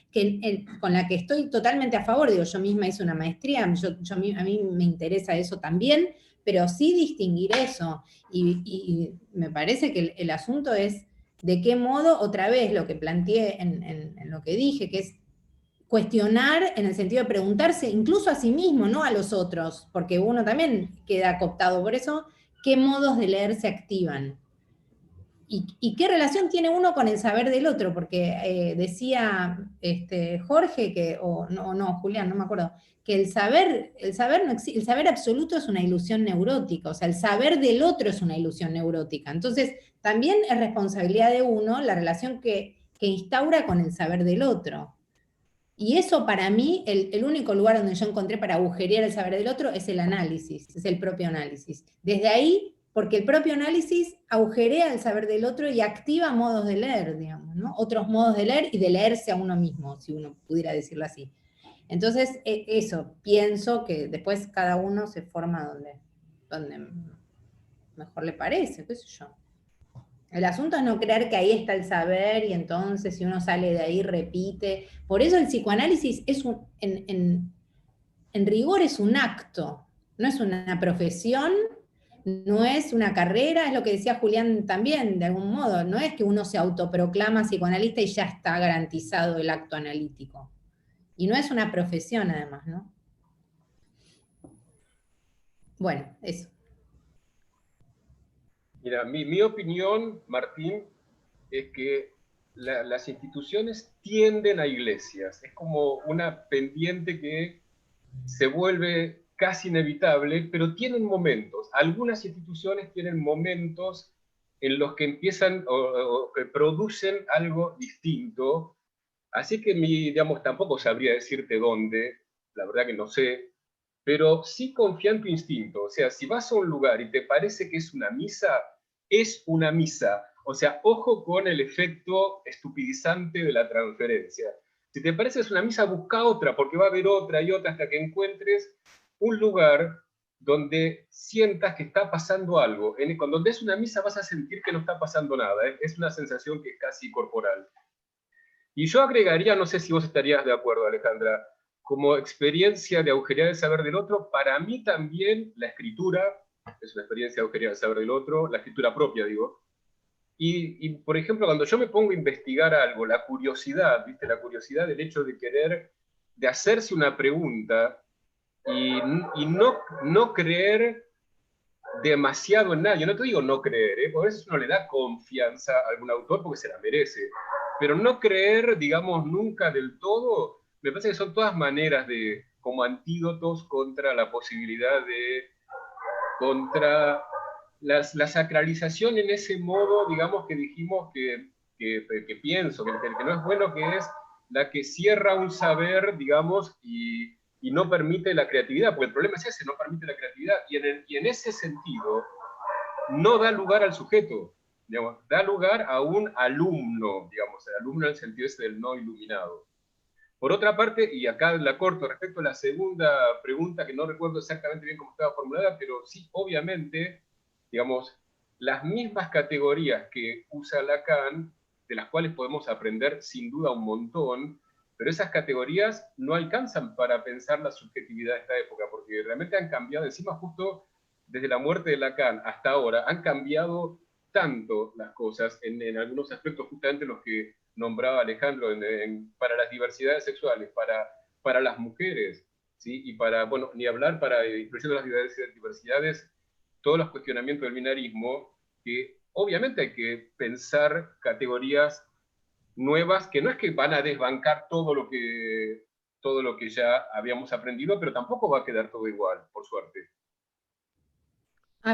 con la que estoy totalmente a favor. Digo, yo misma hice una maestría, a mí me interesa eso también, pero sí distinguir eso. Y me parece que el asunto es de qué modo, otra vez lo que planteé en lo que dije, que es cuestionar en el sentido de preguntarse incluso a sí mismo, no a los otros, porque uno también queda cooptado por eso, qué modos de leer se activan. ¿Y qué relación tiene uno con el saber del otro? Porque decía Jorge, no, Julián, no me acuerdo, que el saber absoluto es una ilusión neurótica, o sea, el saber del otro es una ilusión neurótica. Entonces, también es responsabilidad de uno la relación que instaura con el saber del otro. Y eso para mí, el único lugar donde yo encontré para agujerear el saber del otro es el análisis, es el propio análisis. Desde ahí, porque el propio análisis agujerea el saber del otro y activa modos de leer, digamos, ¿no? Otros modos de leer y de leerse a uno mismo, si uno pudiera decirlo así. Entonces, eso, pienso que después cada uno se forma donde mejor le parece, qué sé yo. El asunto es no creer que ahí está el saber y entonces si uno sale de ahí repite. Por eso el psicoanálisis es en rigor es un acto, no es una profesión, no es una carrera, es lo que decía Julián también, de algún modo. No es que uno se autoproclama psicoanalista y ya está garantizado el acto analítico. Y no es una profesión además, ¿no? Bueno, eso. Mira, mi opinión, Martín, es que las instituciones tienden a iglesias. Es como una pendiente que se vuelve casi inevitable, pero tienen momentos. Algunas instituciones tienen momentos en los que empiezan o que producen algo distinto. Así que digamos, tampoco sabría decirte dónde, la verdad que no sé, pero sí confía en tu instinto. O sea, si vas a un lugar y te parece que es una misa, es una misa. O sea, ojo con el efecto estupidizante de la transferencia. Si te parece que es una misa, busca otra, porque va a haber otra y otra hasta que encuentres un lugar donde sientas que está pasando algo. Cuando ves una misa vas a sentir que no está pasando nada. Es una sensación que es casi corporal. Y yo agregaría, no sé si vos estarías de acuerdo, Alejandra, como experiencia de agujerear el saber del otro, para mí también la escritura es una experiencia de agujerear el saber del otro, la escritura propia, digo. Y, por ejemplo, cuando yo me pongo a investigar algo, la curiosidad, ¿viste? La curiosidad del hecho de querer, de hacerse una pregunta y no creer demasiado en nadie. No te digo no creer, porque a veces uno le da confianza a algún autor porque se la merece. Pero no creer, digamos, nunca del todo, me parece que son todas maneras de, como antídotos contra la posibilidad de, contra la sacralización en ese modo, digamos, que dijimos que pienso, que no es bueno, que es la que cierra un saber, digamos, y no permite la creatividad, porque el problema es ese, no permite la creatividad, y en ese sentido no da lugar al sujeto, digamos, da lugar a un alumno, digamos, el alumno en el sentido ese del no iluminado. Por otra parte, y acá la corto respecto a la segunda pregunta, que no recuerdo exactamente bien cómo estaba formulada, pero sí, obviamente, digamos, las mismas categorías que usa Lacan, de las cuales podemos aprender sin duda un montón, pero esas categorías no alcanzan para pensar la subjetividad de esta época, porque realmente han cambiado, encima justo desde la muerte de Lacan hasta ahora, han cambiado tanto las cosas en algunos aspectos, justamente los que nombraba Alejandro, para las diversidades sexuales, para las mujeres, ¿sí? Y para, bueno, ni hablar para incluyendo las diversidades, todos los cuestionamientos del binarismo, que obviamente hay que pensar categorías nuevas, que no es que van a desbancar todo lo que ya habíamos aprendido, pero tampoco va a quedar todo igual, por suerte.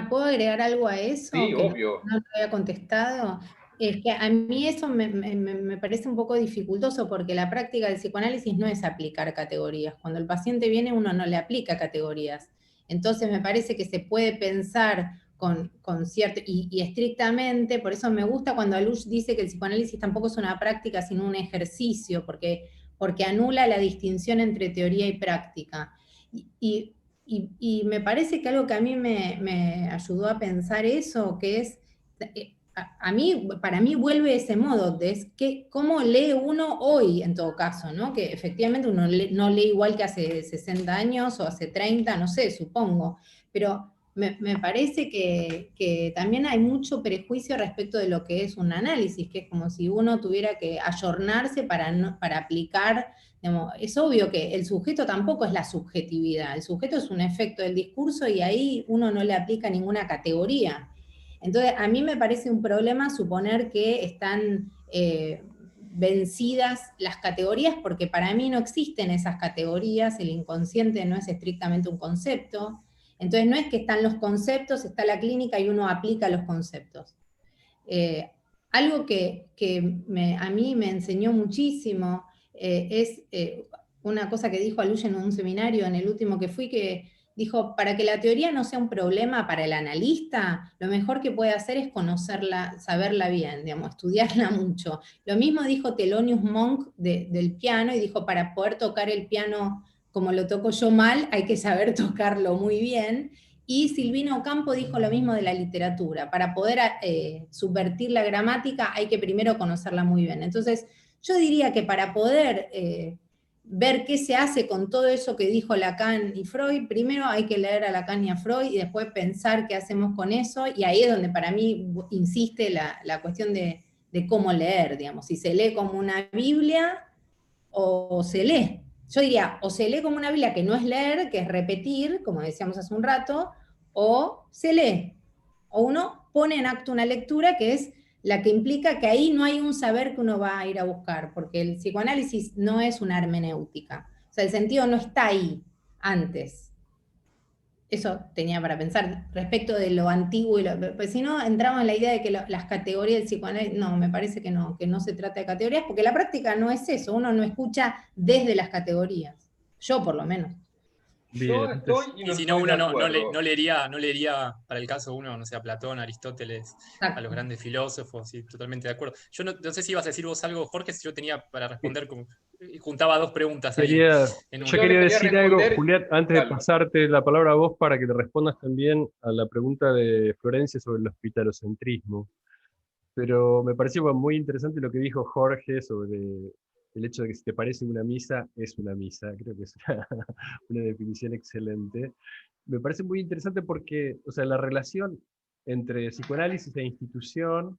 ¿Puedo agregar algo a eso? Sí, que obvio. no lo había contestado. Es que a mí eso me parece un poco dificultoso, porque la práctica del psicoanálisis no es aplicar categorías. Cuando el paciente viene, uno no le aplica categorías. Entonces me parece que se puede pensar con cierto, y estrictamente, por eso me gusta cuando Alush dice que el psicoanálisis tampoco es una práctica, sino un ejercicio, porque anula la distinción entre teoría y práctica. Y me parece que algo que a mí me ayudó a pensar eso, que es, para mí vuelve ese modo, de cómo lee uno hoy, en todo caso, ¿no? Que efectivamente uno no lee igual que hace 60 años o hace 30, no sé, supongo, pero me parece que también hay mucho prejuicio respecto de lo que es un análisis, que es como si uno tuviera que ayornarse para aplicar. Digamos, es obvio que el sujeto tampoco es la subjetividad, el sujeto es un efecto del discurso y ahí uno no le aplica ninguna categoría. Entonces, a mí me parece un problema suponer que están vencidas las categorías, porque para mí no existen esas categorías, el inconsciente no es estrictamente un concepto, entonces no es que están los conceptos, está la clínica y uno aplica los conceptos. Algo que a mí me enseñó muchísimo es una cosa que dijo Alush en un seminario, en el último que fui, que dijo, para que la teoría no sea un problema para el analista, lo mejor que puede hacer es conocerla, saberla bien, digamos, estudiarla mucho. Lo mismo dijo Thelonious Monk del piano, y dijo, para poder tocar el piano como lo toco yo mal, hay que saber tocarlo muy bien. Y Silvina Ocampo dijo lo mismo de la literatura. Para poder subvertir la gramática hay que primero conocerla muy bien. Entonces, yo diría que para poder ver qué se hace con todo eso que dijo Lacan y Freud, primero hay que leer a Lacan y a Freud y después pensar qué hacemos con eso, y ahí es donde para mí insiste la cuestión de cómo leer, digamos, si se lee como una Biblia o se lee. Yo diría, o se lee como una Biblia, que no es leer, que es repetir, como decíamos hace un rato, o se lee. O uno pone en acto una lectura que es la que implica que ahí no hay un saber que uno va a ir a buscar, porque el psicoanálisis no es una hermenéutica. O sea, el sentido no está ahí antes. Eso tenía para pensar respecto de lo antiguo, pues si no entramos en la idea de que las categorías del psicoanálisis, no, me parece que no se trata de categorías, porque la práctica no es eso, uno no escucha desde las categorías, yo por lo menos. Yo estoy y no si no, estoy uno de acuerdo. no leería, para el caso uno, no sé, a Platón, a Aristóteles, Exacto. a los grandes filósofos, sí, totalmente de acuerdo. Yo no sé si ibas a decir vos algo, Jorge, si yo tenía para responder, juntaba dos preguntas ahí. Yo quería decir algo, Julián, antes de Dale. pasarte la palabra a vos para que le respondas también a la pregunta de Florencia sobre el hospitalocentrismo. Pero me pareció muy interesante lo que dijo Jorge sobre el hecho de que si te parece una misa, es una misa. Creo que es una definición excelente. Me parece muy interesante porque, o sea, la relación entre psicoanálisis e institución,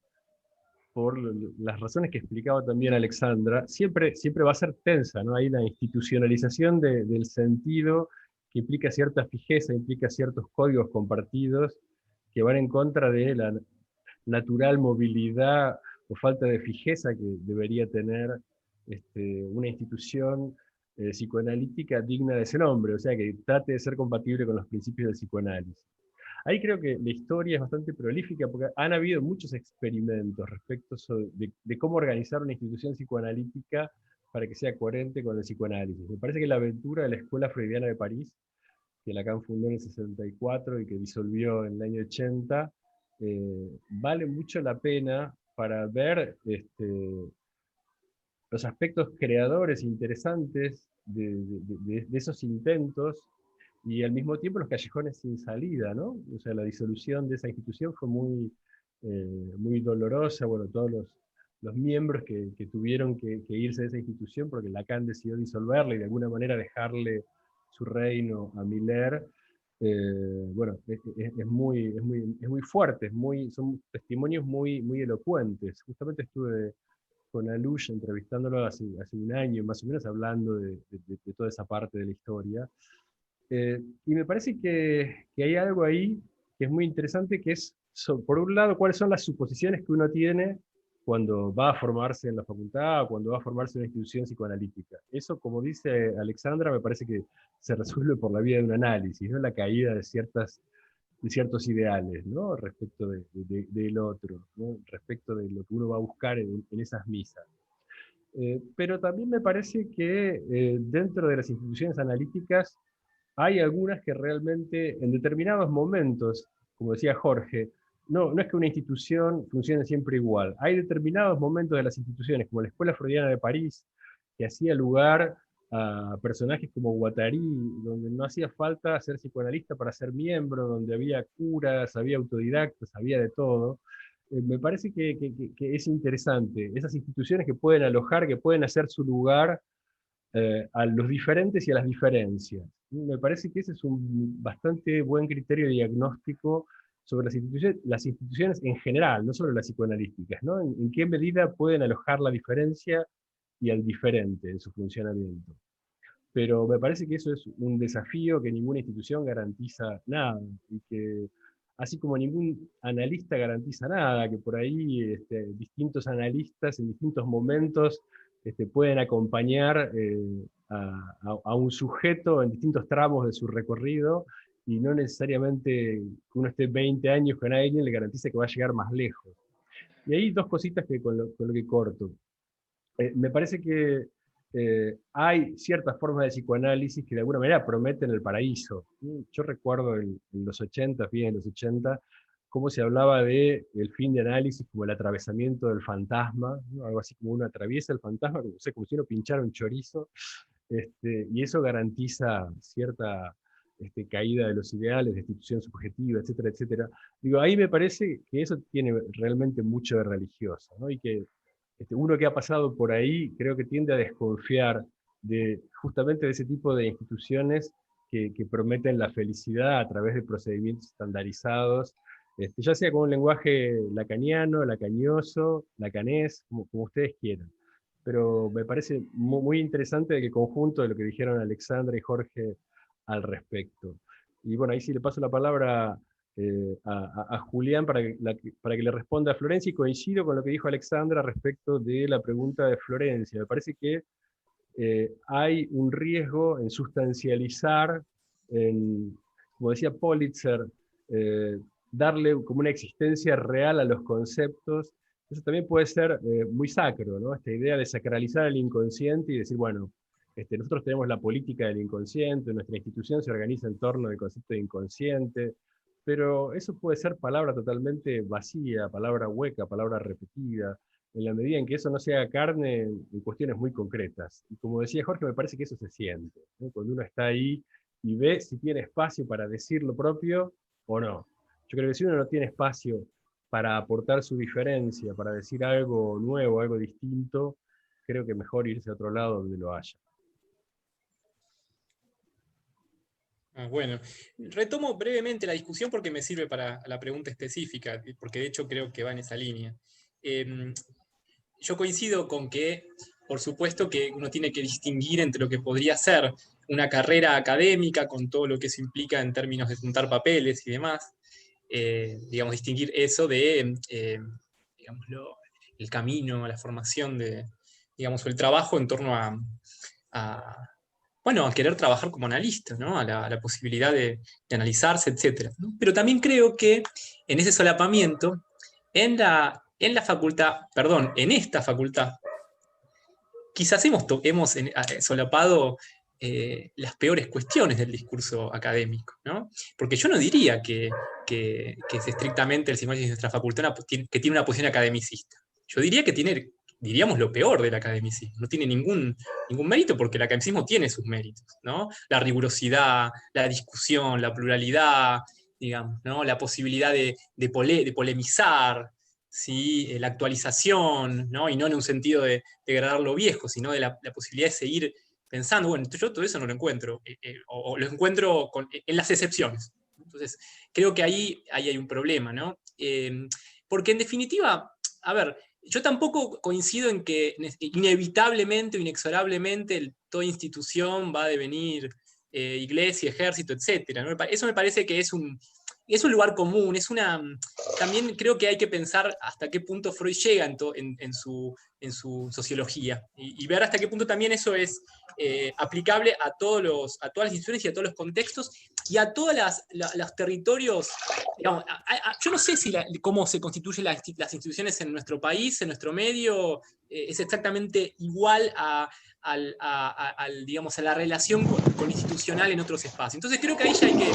por las razones que explicaba también Alexandra, siempre va a ser tensa, ¿no? Hay una institucionalización del sentido que implica cierta fijeza, implica ciertos códigos compartidos que van en contra de la natural movilidad o falta de fijeza que debería tener una institución psicoanalítica digna de ese nombre, o sea, que trate de ser compatible con los principios del psicoanálisis. Ahí creo que la historia es bastante prolífica porque han habido muchos experimentos respecto de cómo organizar una institución psicoanalítica para que sea coherente con el psicoanálisis. Me parece que la aventura de la Escuela Freudiana de París, que Lacan fundó en el 64 y que disolvió en el año 80, vale mucho la pena para ver los aspectos creadores interesantes de esos intentos y al mismo tiempo los callejones sin salida, ¿no? O sea, la disolución de esa institución fue muy dolorosa, bueno, todos los miembros que tuvieron que irse de esa institución porque Lacan decidió disolverla y de alguna manera dejarle su reino a Miller, bueno, es muy fuerte, son testimonios muy elocuentes. Justamente estuve con Alush entrevistándolo hace un año, más o menos, hablando de toda esa parte de la historia. Y me parece que hay algo ahí que es muy interesante, que es, por un lado, cuáles son las suposiciones que uno tiene cuando va a formarse en la facultad o cuando va a formarse en una institución psicoanalítica. Eso, como dice Alexandra, me parece que se resuelve por la vía de un análisis, ¿no? La caída de ciertos ideales, ¿no? Respecto del otro, ¿no? Respecto de lo que uno va a buscar en esas misas. Pero también me parece que dentro de las instituciones analíticas hay algunas que realmente en determinados momentos, como decía Jorge, no es que una institución funcione siempre igual. Hay determinados momentos de las instituciones, como la Escuela Freudiana de París, que hacía lugar a personajes como Guattari, donde no hacía falta ser psicoanalista para ser miembro, donde había curas, había autodidactas, había de todo. Me parece que es interesante. Esas instituciones que pueden alojar, que pueden hacer su lugar a los diferentes y a las diferencias. Me parece que ese es un bastante buen criterio diagnóstico sobre las instituciones en general, no solo las psicoanalísticas, ¿no? En qué medida pueden alojar la diferencia y al diferente en su funcionamiento. Pero me parece que eso es un desafío que ninguna institución garantiza nada, y que así como ningún analista garantiza nada, que por ahí distintos analistas en distintos momentos pueden acompañar a un sujeto en distintos tramos de su recorrido, y no necesariamente que uno esté 20 años con alguien le garantiza que va a llegar más lejos. Y hay dos cositas que con lo que corto. Me parece que hay ciertas formas de psicoanálisis que de alguna manera prometen el paraíso. Yo recuerdo en los 80, fines de los 80, cómo se hablaba de el fin de análisis como el atravesamiento del fantasma, ¿no? Algo así como uno atraviesa el fantasma, como si uno pinchara un chorizo, y eso garantiza cierta caída de los ideales, destitución subjetiva, etcétera, etcétera. Digo, ahí me parece que eso tiene realmente mucho de religioso, ¿no? Y que uno que ha pasado por ahí creo que tiende a desconfiar justamente de ese tipo de instituciones que prometen la felicidad a través de procedimientos estandarizados, ya sea con un lenguaje lacaniano, lacañoso, lacanés, como ustedes quieran. Pero me parece muy interesante el conjunto de lo que dijeron Alexandra y Jorge al respecto. Y bueno, ahí sí le paso la palabra a Julián para que le responda a Florencia, y coincido con lo que dijo Alexandra respecto de la pregunta de Florencia. Me parece que hay un riesgo en sustancializar, como decía Politzer, darle como una existencia real a los conceptos. Eso también puede ser muy sacro, ¿no? Esta idea de sacralizar el inconsciente y decir, bueno, nosotros tenemos la política del inconsciente, nuestra institución se organiza en torno al concepto de inconsciente, pero eso puede ser palabra totalmente vacía, palabra hueca, palabra repetida, en la medida en que eso no se haga carne en cuestiones muy concretas. Y como decía Jorge, me parece que eso se siente, ¿no? Cuando uno está ahí y ve si tiene espacio para decir lo propio o no. Yo creo que si uno no tiene espacio para aportar su diferencia, para decir algo nuevo, algo distinto, creo que mejor irse a otro lado donde lo haya. Bueno, retomo brevemente la discusión porque me sirve para la pregunta específica, porque de hecho creo que va en esa línea. Yo coincido con que, por supuesto, que uno tiene que distinguir entre lo que podría ser una carrera académica, con todo lo que eso implica en términos de juntar papeles y demás, digamos, distinguir eso de, digámoslo, el camino, la formación, digamos, el trabajo en torno bueno, a querer trabajar como analista, ¿no? A la posibilidad de analizarse, etc. ¿no? Pero también creo que en ese solapamiento, en esta facultad, quizás hemos solapado las peores cuestiones del discurso académico, ¿no? Porque yo no diría que es estrictamente el psicoanálisis de nuestra facultad que tiene una posición academicista. Yo diría que tiene, diríamos, lo peor del academicismo. No tiene ningún mérito, porque el academicismo tiene sus méritos, ¿no? La rigurosidad, la discusión, la pluralidad, digamos, ¿no? La posibilidad de polemizar, ¿sí? La actualización, ¿no? Y no en un sentido de degradar lo viejo, sino de la posibilidad de seguir pensando, bueno, yo todo eso no lo encuentro, o lo encuentro en las excepciones. Entonces, creo que ahí hay un problema, ¿no? Porque en definitiva, a ver, yo tampoco coincido en que inevitablemente o inexorablemente toda institución va a devenir iglesia, ejército, etc., ¿no? Eso me parece que es un lugar común, también creo que hay que pensar hasta qué punto Freud llega en su sociología, y ver hasta qué punto también eso es aplicable a todas las instituciones y a todos los contextos, y a todos los territorios. Digamos, yo no sé cómo se constituyen las instituciones en nuestro país, en nuestro medio, es exactamente igual digamos, a la relación con institucional en otros espacios. Entonces creo que ahí ya hay que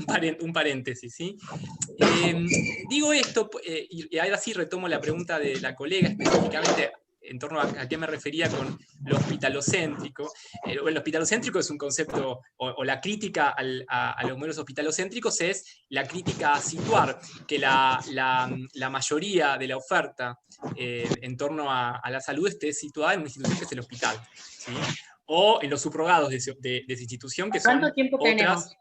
poner un paréntesis, ¿sí? Digo esto, y ahora sí retomo la pregunta de la colega, específicamente en torno a qué me refería con lo hospitalocéntrico. El hospitalocéntrico es un concepto, o la crítica a los modelos hospitalocéntricos es la crítica a situar que la mayoría de la oferta en torno a la salud esté situada en una institución que es el hospital, ¿sí? O en los subrogados de esa institución, que son ¿Cuánto tiempo otras... tenemos?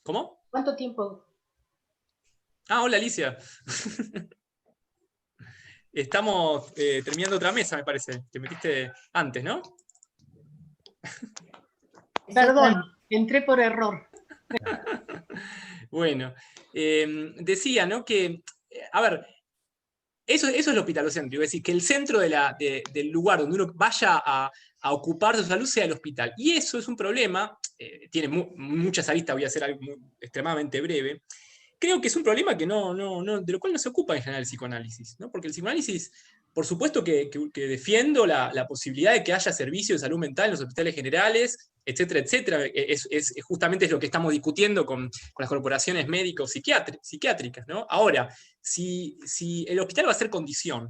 ¿Cómo? ¿Cuánto tiempo? Ah, hola Alicia. Estamos terminando otra mesa, me parece. Te metiste antes, ¿no? Perdón, entré por error. Bueno, decía, ¿no? Que, a ver, eso es lo hospitalocéntrico, es decir, que el centro del lugar donde uno vaya a ocupar su salud sea el hospital. Y eso es un problema, tiene muchas aristas, voy a hacer algo extremadamente breve. Creo que es un problema de lo cual no se ocupa en general el psicoanálisis, ¿no? Porque el psicoanálisis, por supuesto que defiendo la posibilidad de que haya servicio de salud mental en los hospitales generales, etcétera, etcétera. Justamente es lo que estamos discutiendo con las corporaciones médico-psiquiátricas, ¿no? Ahora, si el hospital va a ser condición,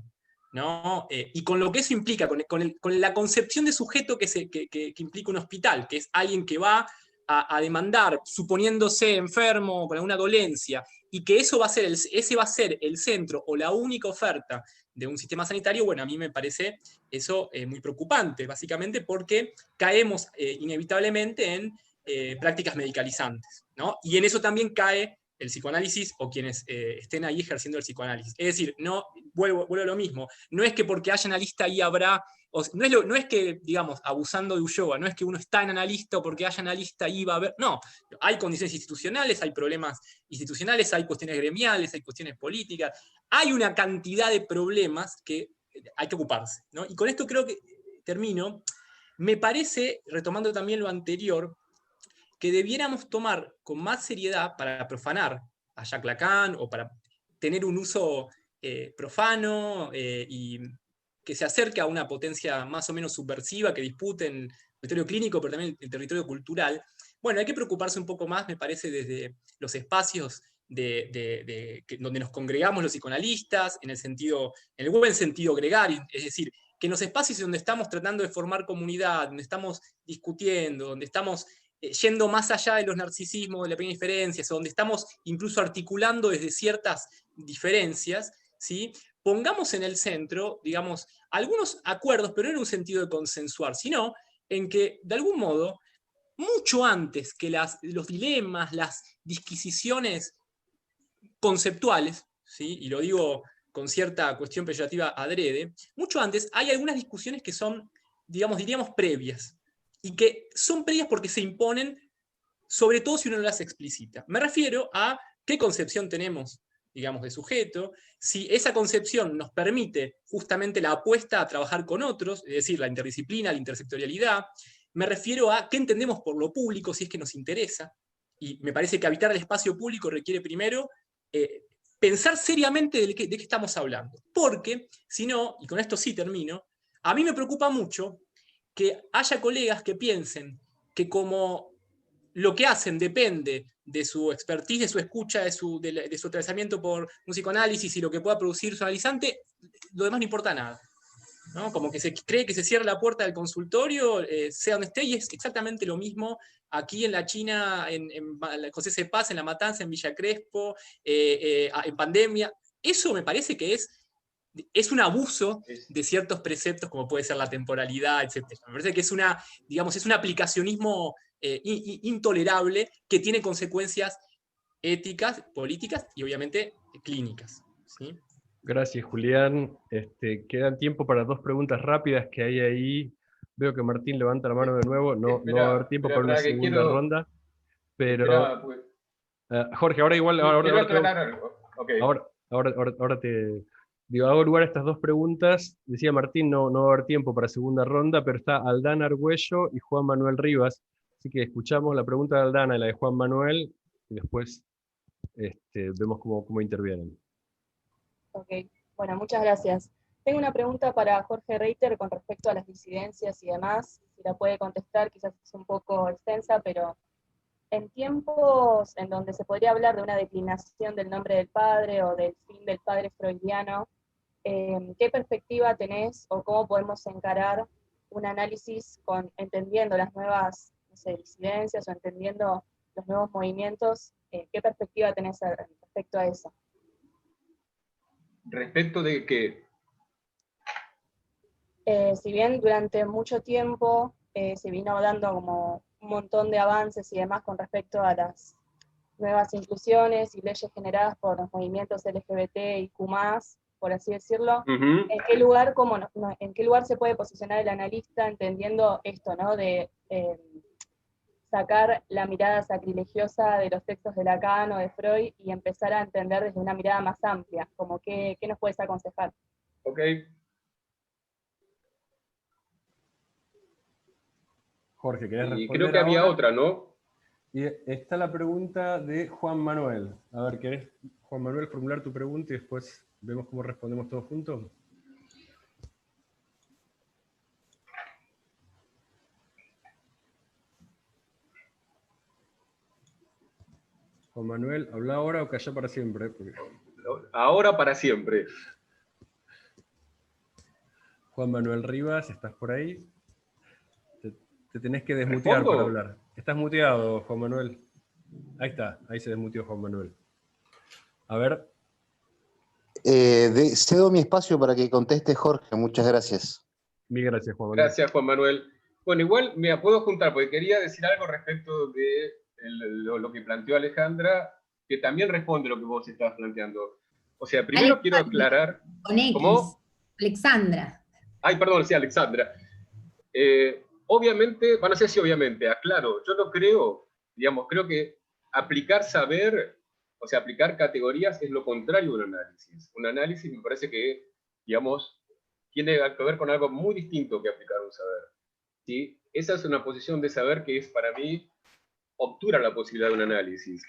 ¿no? Y con lo que eso implica, con la concepción de sujeto que implica un hospital, que es alguien que va a demandar, suponiéndose enfermo con alguna dolencia, y que ese va a ser el centro o la única oferta de un sistema sanitario, bueno, a mí me parece eso muy preocupante, básicamente porque caemos inevitablemente en prácticas medicalizantes, ¿no? Y en eso también cae el psicoanálisis o quienes estén ahí ejerciendo el psicoanálisis. Es decir, no, vuelvo a lo mismo, no es que porque haya analista ahí habrá, no es que, digamos, abusando de Ulloa, no es que uno está en analista o porque haya analista ahí va a haber, no, hay condiciones institucionales, hay problemas institucionales, hay cuestiones gremiales, hay cuestiones políticas, hay una cantidad de problemas que hay que ocuparse, ¿no? Y con esto creo que termino. Me parece, retomando también lo anterior, que debiéramos tomar con más seriedad para profanar a Jacques Lacan o para tener un uso profano y que se acerque a una potencia más o menos subversiva, que dispute en el territorio clínico, pero también el territorio cultural. Bueno, hay que preocuparse un poco más, me parece, desde los espacios donde nos congregamos los psicoanalistas, en el buen sentido gregario, es decir, que en los espacios donde estamos tratando de formar comunidad, donde estamos discutiendo, donde estamos yendo más allá de los narcisismos, de las pequeñas diferencias, donde estamos incluso articulando desde ciertas diferencias, ¿sí? Pongamos en el centro, digamos, algunos acuerdos, pero no en un sentido de consensuar, sino en que, de algún modo, mucho antes que los dilemas, las disquisiciones conceptuales, ¿sí? Y lo digo con cierta cuestión peyorativa adrede, mucho antes hay algunas discusiones que son, digamos, diríamos previas, y que son previas porque se imponen, sobre todo si uno no las explicita. Me refiero a qué concepción tenemos, digamos, de sujeto, si esa concepción nos permite justamente la apuesta a trabajar con otros, es decir, la interdisciplina, la intersectorialidad. Me refiero a qué entendemos por lo público, si es que nos interesa, y me parece que habitar el espacio público requiere primero pensar seriamente de qué estamos hablando. Porque, si no, y con esto sí termino, a mí me preocupa mucho que haya colegas que piensen que como lo que hacen depende de su expertise, de su escucha, de su atravesamiento por un psicoanálisis y lo que pueda producir su analizante, lo demás no importa nada, ¿no? Como que se cree que se cierra la puerta del consultorio, sea donde esté, y es exactamente lo mismo aquí en la China, en José C. Paz, en La Matanza, en Villa Crespo, en pandemia. Eso me parece que es es un abuso de ciertos preceptos, como puede ser la temporalidad, etc. Me parece que es digamos, es un aplicacionismo intolerable que tiene consecuencias éticas, políticas y obviamente clínicas. ¿Sí? Gracias, Julián. Quedan tiempo para 2 preguntas rápidas que hay ahí. Veo que Martín levanta la mano de nuevo. No va a haber tiempo para una segunda ronda. Pero, pues, Jorge, ahora igual... quiero aclarar algo. Okay. Ahora te... Digo, hago lugar a estas 2 preguntas. Decía Martín, no va a haber tiempo para segunda ronda, pero está Aldana Argüello y Juan Manuel Rivas. Así que escuchamos la pregunta de Aldana y la de Juan Manuel, y después vemos cómo intervienen. Ok, bueno, muchas gracias. Tengo una pregunta para Jorge Reiter con respecto a las disidencias y demás. Si la puede contestar, quizás es un poco extensa, pero en tiempos en donde se podría hablar de una declinación del nombre del padre o del fin del padre freudiano, ¿qué perspectiva tenés o cómo podemos encarar un análisis entendiendo las nuevas, no sé, disidencias o entendiendo los nuevos movimientos? ¿Qué perspectiva tenés respecto a eso? ¿Respecto de qué? Si bien durante mucho tiempo se vino dando como un montón de avances y demás con respecto a las nuevas inclusiones y leyes generadas por los movimientos LGBT y Q+, por así decirlo, ¿en qué lugar, en qué lugar se puede posicionar el analista entendiendo esto, ¿no? De sacar la mirada sacrilegiosa de los textos de Lacan o de Freud y empezar a entender desde una mirada más amplia, como qué nos puedes aconsejar? Ok. Jorge, ¿querés responder? Y creo que había otra, ¿no? Y está la pregunta de Juan Manuel. A ver, ¿querés, Juan Manuel, formular tu pregunta y después vemos cómo respondemos todos juntos? Juan Manuel, ¿habla ahora o calla para siempre? Ahora para siempre. Juan Manuel Rivas, ¿estás por ahí? Te tenés que desmutear para hablar. Estás muteado, Juan Manuel. Ahí está, ahí se desmuteó Juan Manuel. A ver. Cedo mi espacio para que conteste Jorge. Muchas gracias. Mil gracias, Juan Manuel. Gracias, Juan Manuel. Bueno, igual me puedo juntar, porque quería decir algo respecto de lo que planteó Alejandra, que también responde a lo que vos estás planteando. O sea, primero Alexandra, quiero aclarar... Con X. ¿Cómo? Alexandra. Ay, perdón, sí, Alexandra. Obviamente, no sé si obviamente, aclaro, yo no creo, digamos, creo que aplicar saber, o sea, aplicar categorías es lo contrario de un análisis. Un análisis me parece que, digamos, tiene que ver con algo muy distinto que aplicar un saber. ¿Sí? Esa es una posición de saber que es, para mí, obtura la posibilidad de un análisis.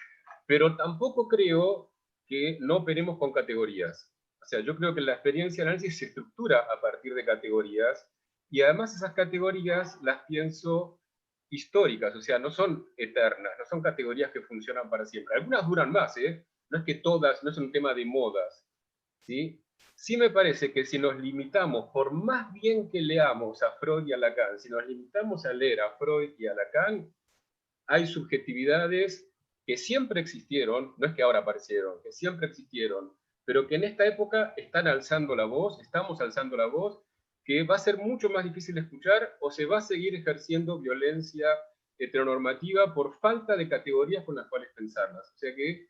Pero tampoco creo que no operemos con categorías. O sea, yo creo que la experiencia de análisis se estructura a partir de categorías, y además esas categorías las pienso históricas, o sea, no son eternas, no son categorías que funcionan para siempre. Algunas duran más, ¿eh? No es que todas, no es un tema de modas, ¿sí? Sí me parece que si nos limitamos, por más bien que leamos a Freud y a Lacan, si nos limitamos a leer a Freud y a Lacan, hay subjetividades que siempre existieron, no es que ahora aparecieron, que siempre existieron, pero que en esta época están alzando la voz, estamos alzando la voz, que va a ser mucho más difícil de escuchar, o se va a seguir ejerciendo violencia heteronormativa por falta de categorías con las cuales pensarlas. O sea que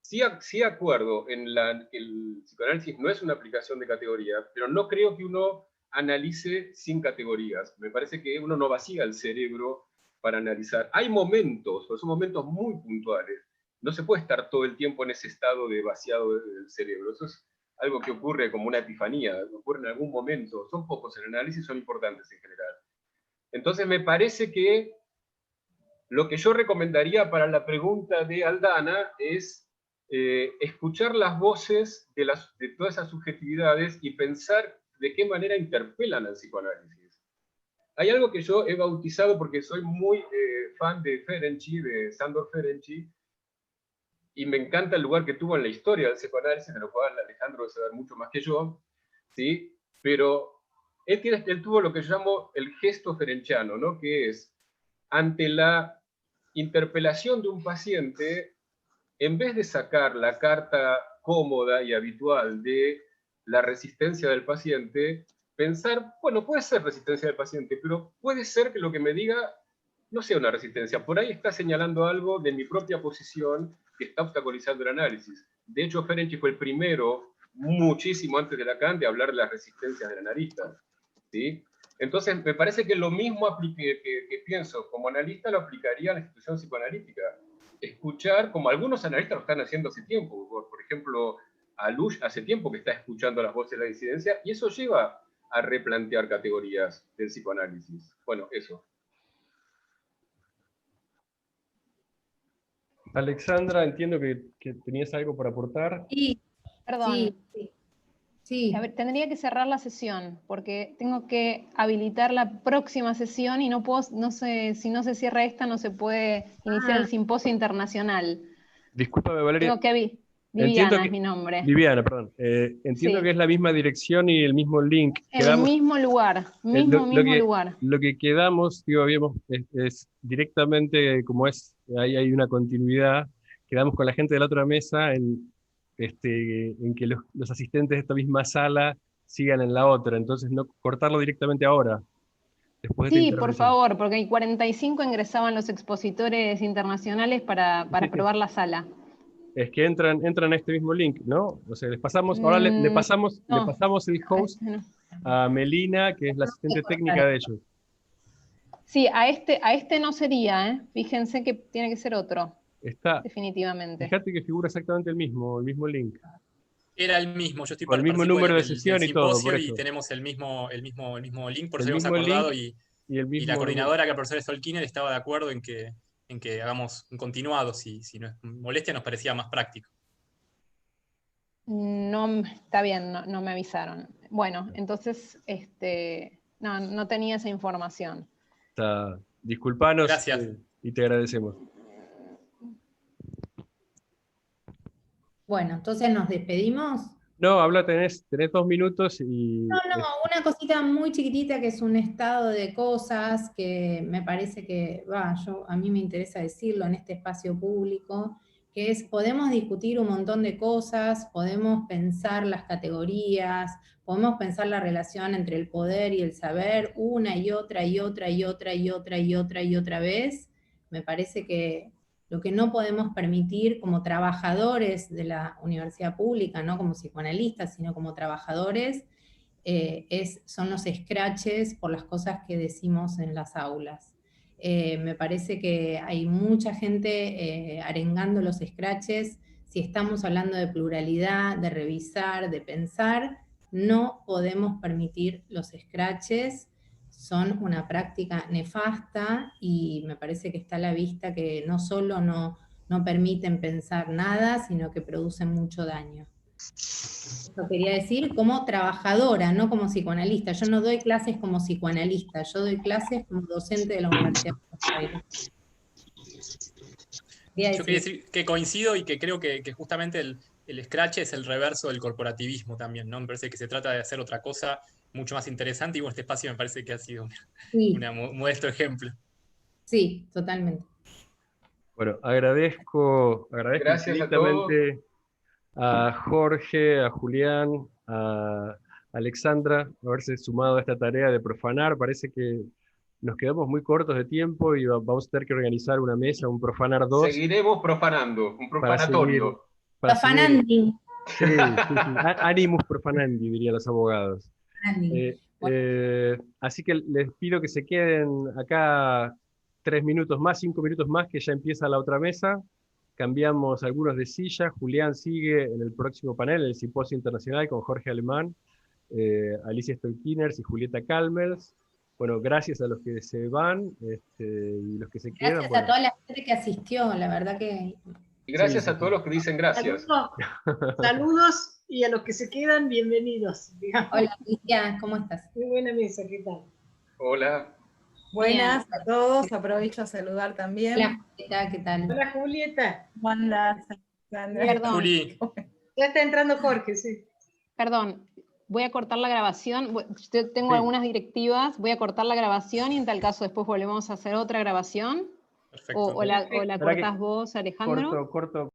sí acuerdo en que el psicoanálisis no es una aplicación de categorías, pero no creo que uno analice sin categorías. Me parece que uno no vacía el cerebro para analizar. Hay momentos, pero son momentos muy puntuales. No se puede estar todo el tiempo en ese estado de vaciado del cerebro. Eso es algo que ocurre como una epifanía, ocurre en algún momento. Son pocos en el análisis, son importantes en general. Entonces me parece que lo que yo recomendaría para la pregunta de Aldana es escuchar las voces de todas esas subjetividades y pensar de qué manera interpelan al psicoanálisis. Hay algo que yo he bautizado porque soy muy fan de Ferenczi, de Sándor Ferenczi, y me encanta el lugar que tuvo en la historia del psicoanálisis, de lo cual Alejandro debe saber mucho más que yo, ¿sí? Pero él tuvo lo que yo llamo el gesto ferenciano, ¿no? Que es, ante la interpelación de un paciente, en vez de sacar la carta cómoda y habitual de la resistencia del paciente, pensar, bueno, puede ser resistencia del paciente, pero puede ser que lo que me diga no sea una resistencia. Por ahí está señalando algo de mi propia posición que está obstaculizando el análisis. De hecho, Ferenczi fue el primero, muchísimo antes de Lacan, de hablar de las resistencias del analista, ¿sí? Entonces, me parece que lo mismo que pienso como analista lo aplicaría a la institución psicoanalítica. Escuchar, como algunos analistas lo están haciendo hace tiempo, por ejemplo, Alush hace tiempo que está escuchando las voces de la disidencia, y eso lleva a replantear categorías del psicoanálisis. Bueno, eso. Alexandra, entiendo que tenías algo por aportar. Sí, perdón. Sí. A ver, tendría que cerrar la sesión porque tengo que habilitar la próxima sesión y no puedo, no sé, si no se cierra esta no se puede iniciar el simposio internacional. Discúlpame, Valeria. Tengo que Viviana es mi nombre. Viviana, perdón. Entiendo Sí. que es la misma dirección y el mismo link. El mismo lugar, mismo lugar. Lo que quedamos, digo, es directamente, como ahí hay una continuidad, quedamos con la gente de la otra mesa en que los asistentes de esta misma sala sigan en la otra, entonces no cortarlo directamente ahora. Después de Sí, por favor, porque en 45 ingresaban los expositores internacionales para probar la sala. Es que entran a este mismo link, ¿no? O sea, les pasamos, ahora le pasamos el host a Melina, que es la asistente técnica de ellos. Sí, a este no sería, ¿eh? Fíjense que tiene que ser otro. Está, definitivamente. Fíjate que figura exactamente el mismo link. Era el mismo, yo estoy con el mismo número de sesión y todo, por y eso. tenemos el mismo link, por el eso habíamos mismo acordado, link y la coordinadora, que el profesor Stolkiner, estaba de acuerdo en que hagamos un continuado, si nos molestia nos parecía más práctico. No, está bien, no me avisaron. Bueno, entonces, no tenía esa información. Disculpanos. Gracias. Y te agradecemos. Bueno, entonces nos despedimos. No, tenés 2 minutos y... No, una cosita muy chiquitita que es un estado de cosas que me parece que, a mí me interesa decirlo en este espacio público, que es, podemos discutir un montón de cosas, podemos pensar las categorías, podemos pensar la relación entre el poder y el saber una y otra y otra y otra y otra y otra y otra vez. Me parece que lo que no podemos permitir como trabajadores de la universidad pública, no como psicoanalistas, sino como trabajadores, son los scratches por las cosas que decimos en las aulas. Me parece que hay mucha gente arengando los scratches. Si estamos hablando de pluralidad, de revisar, de pensar, no podemos permitir los scratches. Son una práctica nefasta y me parece que está a la vista que no solo no permiten pensar nada, sino que producen mucho daño. Eso quería decir como trabajadora, no como psicoanalista. Yo no doy clases como psicoanalista, yo doy clases como docente de la Universidad de Buenos Aires. Yo quería decir que coincido y que creo que justamente el scratch es el reverso del corporativismo también, ¿no? Me parece que se trata de hacer otra cosa mucho más interesante, y bueno, este espacio me parece que ha sido un modesto ejemplo. Sí, totalmente. Bueno, agradezco infinitamente a Jorge, a Julián, a Alexandra, haberse sumado a esta tarea de profanar. Parece que nos quedamos muy cortos de tiempo y vamos a tener que organizar una mesa, un Profanar 2. Seguiremos profanando, un profanatorio. Profanandi. Sí. Animus profanandi, dirían los abogados. Así que les pido que se queden acá 3 minutos más, 5 minutos más, que ya empieza la otra mesa. Cambiamos algunos de silla. Julián sigue en el próximo panel, en el Simposio Internacional, con Jorge Alemán, Alicia Stolkiners y Julieta Kalmels. Bueno, gracias a los que se van y los que se quedan. Gracias a toda la gente que asistió, la verdad que... Y gracias a todos los que dicen gracias. Saludos, y a los que se quedan, bienvenidos. Digamos. Hola, Alicia, ¿cómo estás? Muy buena mesa, ¿qué tal? Hola. Buenas a todos, aprovecho a saludar también. Hola, Julieta, ¿qué tal? Hola, Julieta. ¿Cómo andás, Alexandra? Perdón. Juli. Ya está entrando Jorge, sí. Perdón, voy a cortar la grabación. Yo tengo algunas directivas, voy a cortar la grabación y en tal caso después volvemos a hacer otra grabación. Perfecto. O la cortás vos, Alejandro. Corto.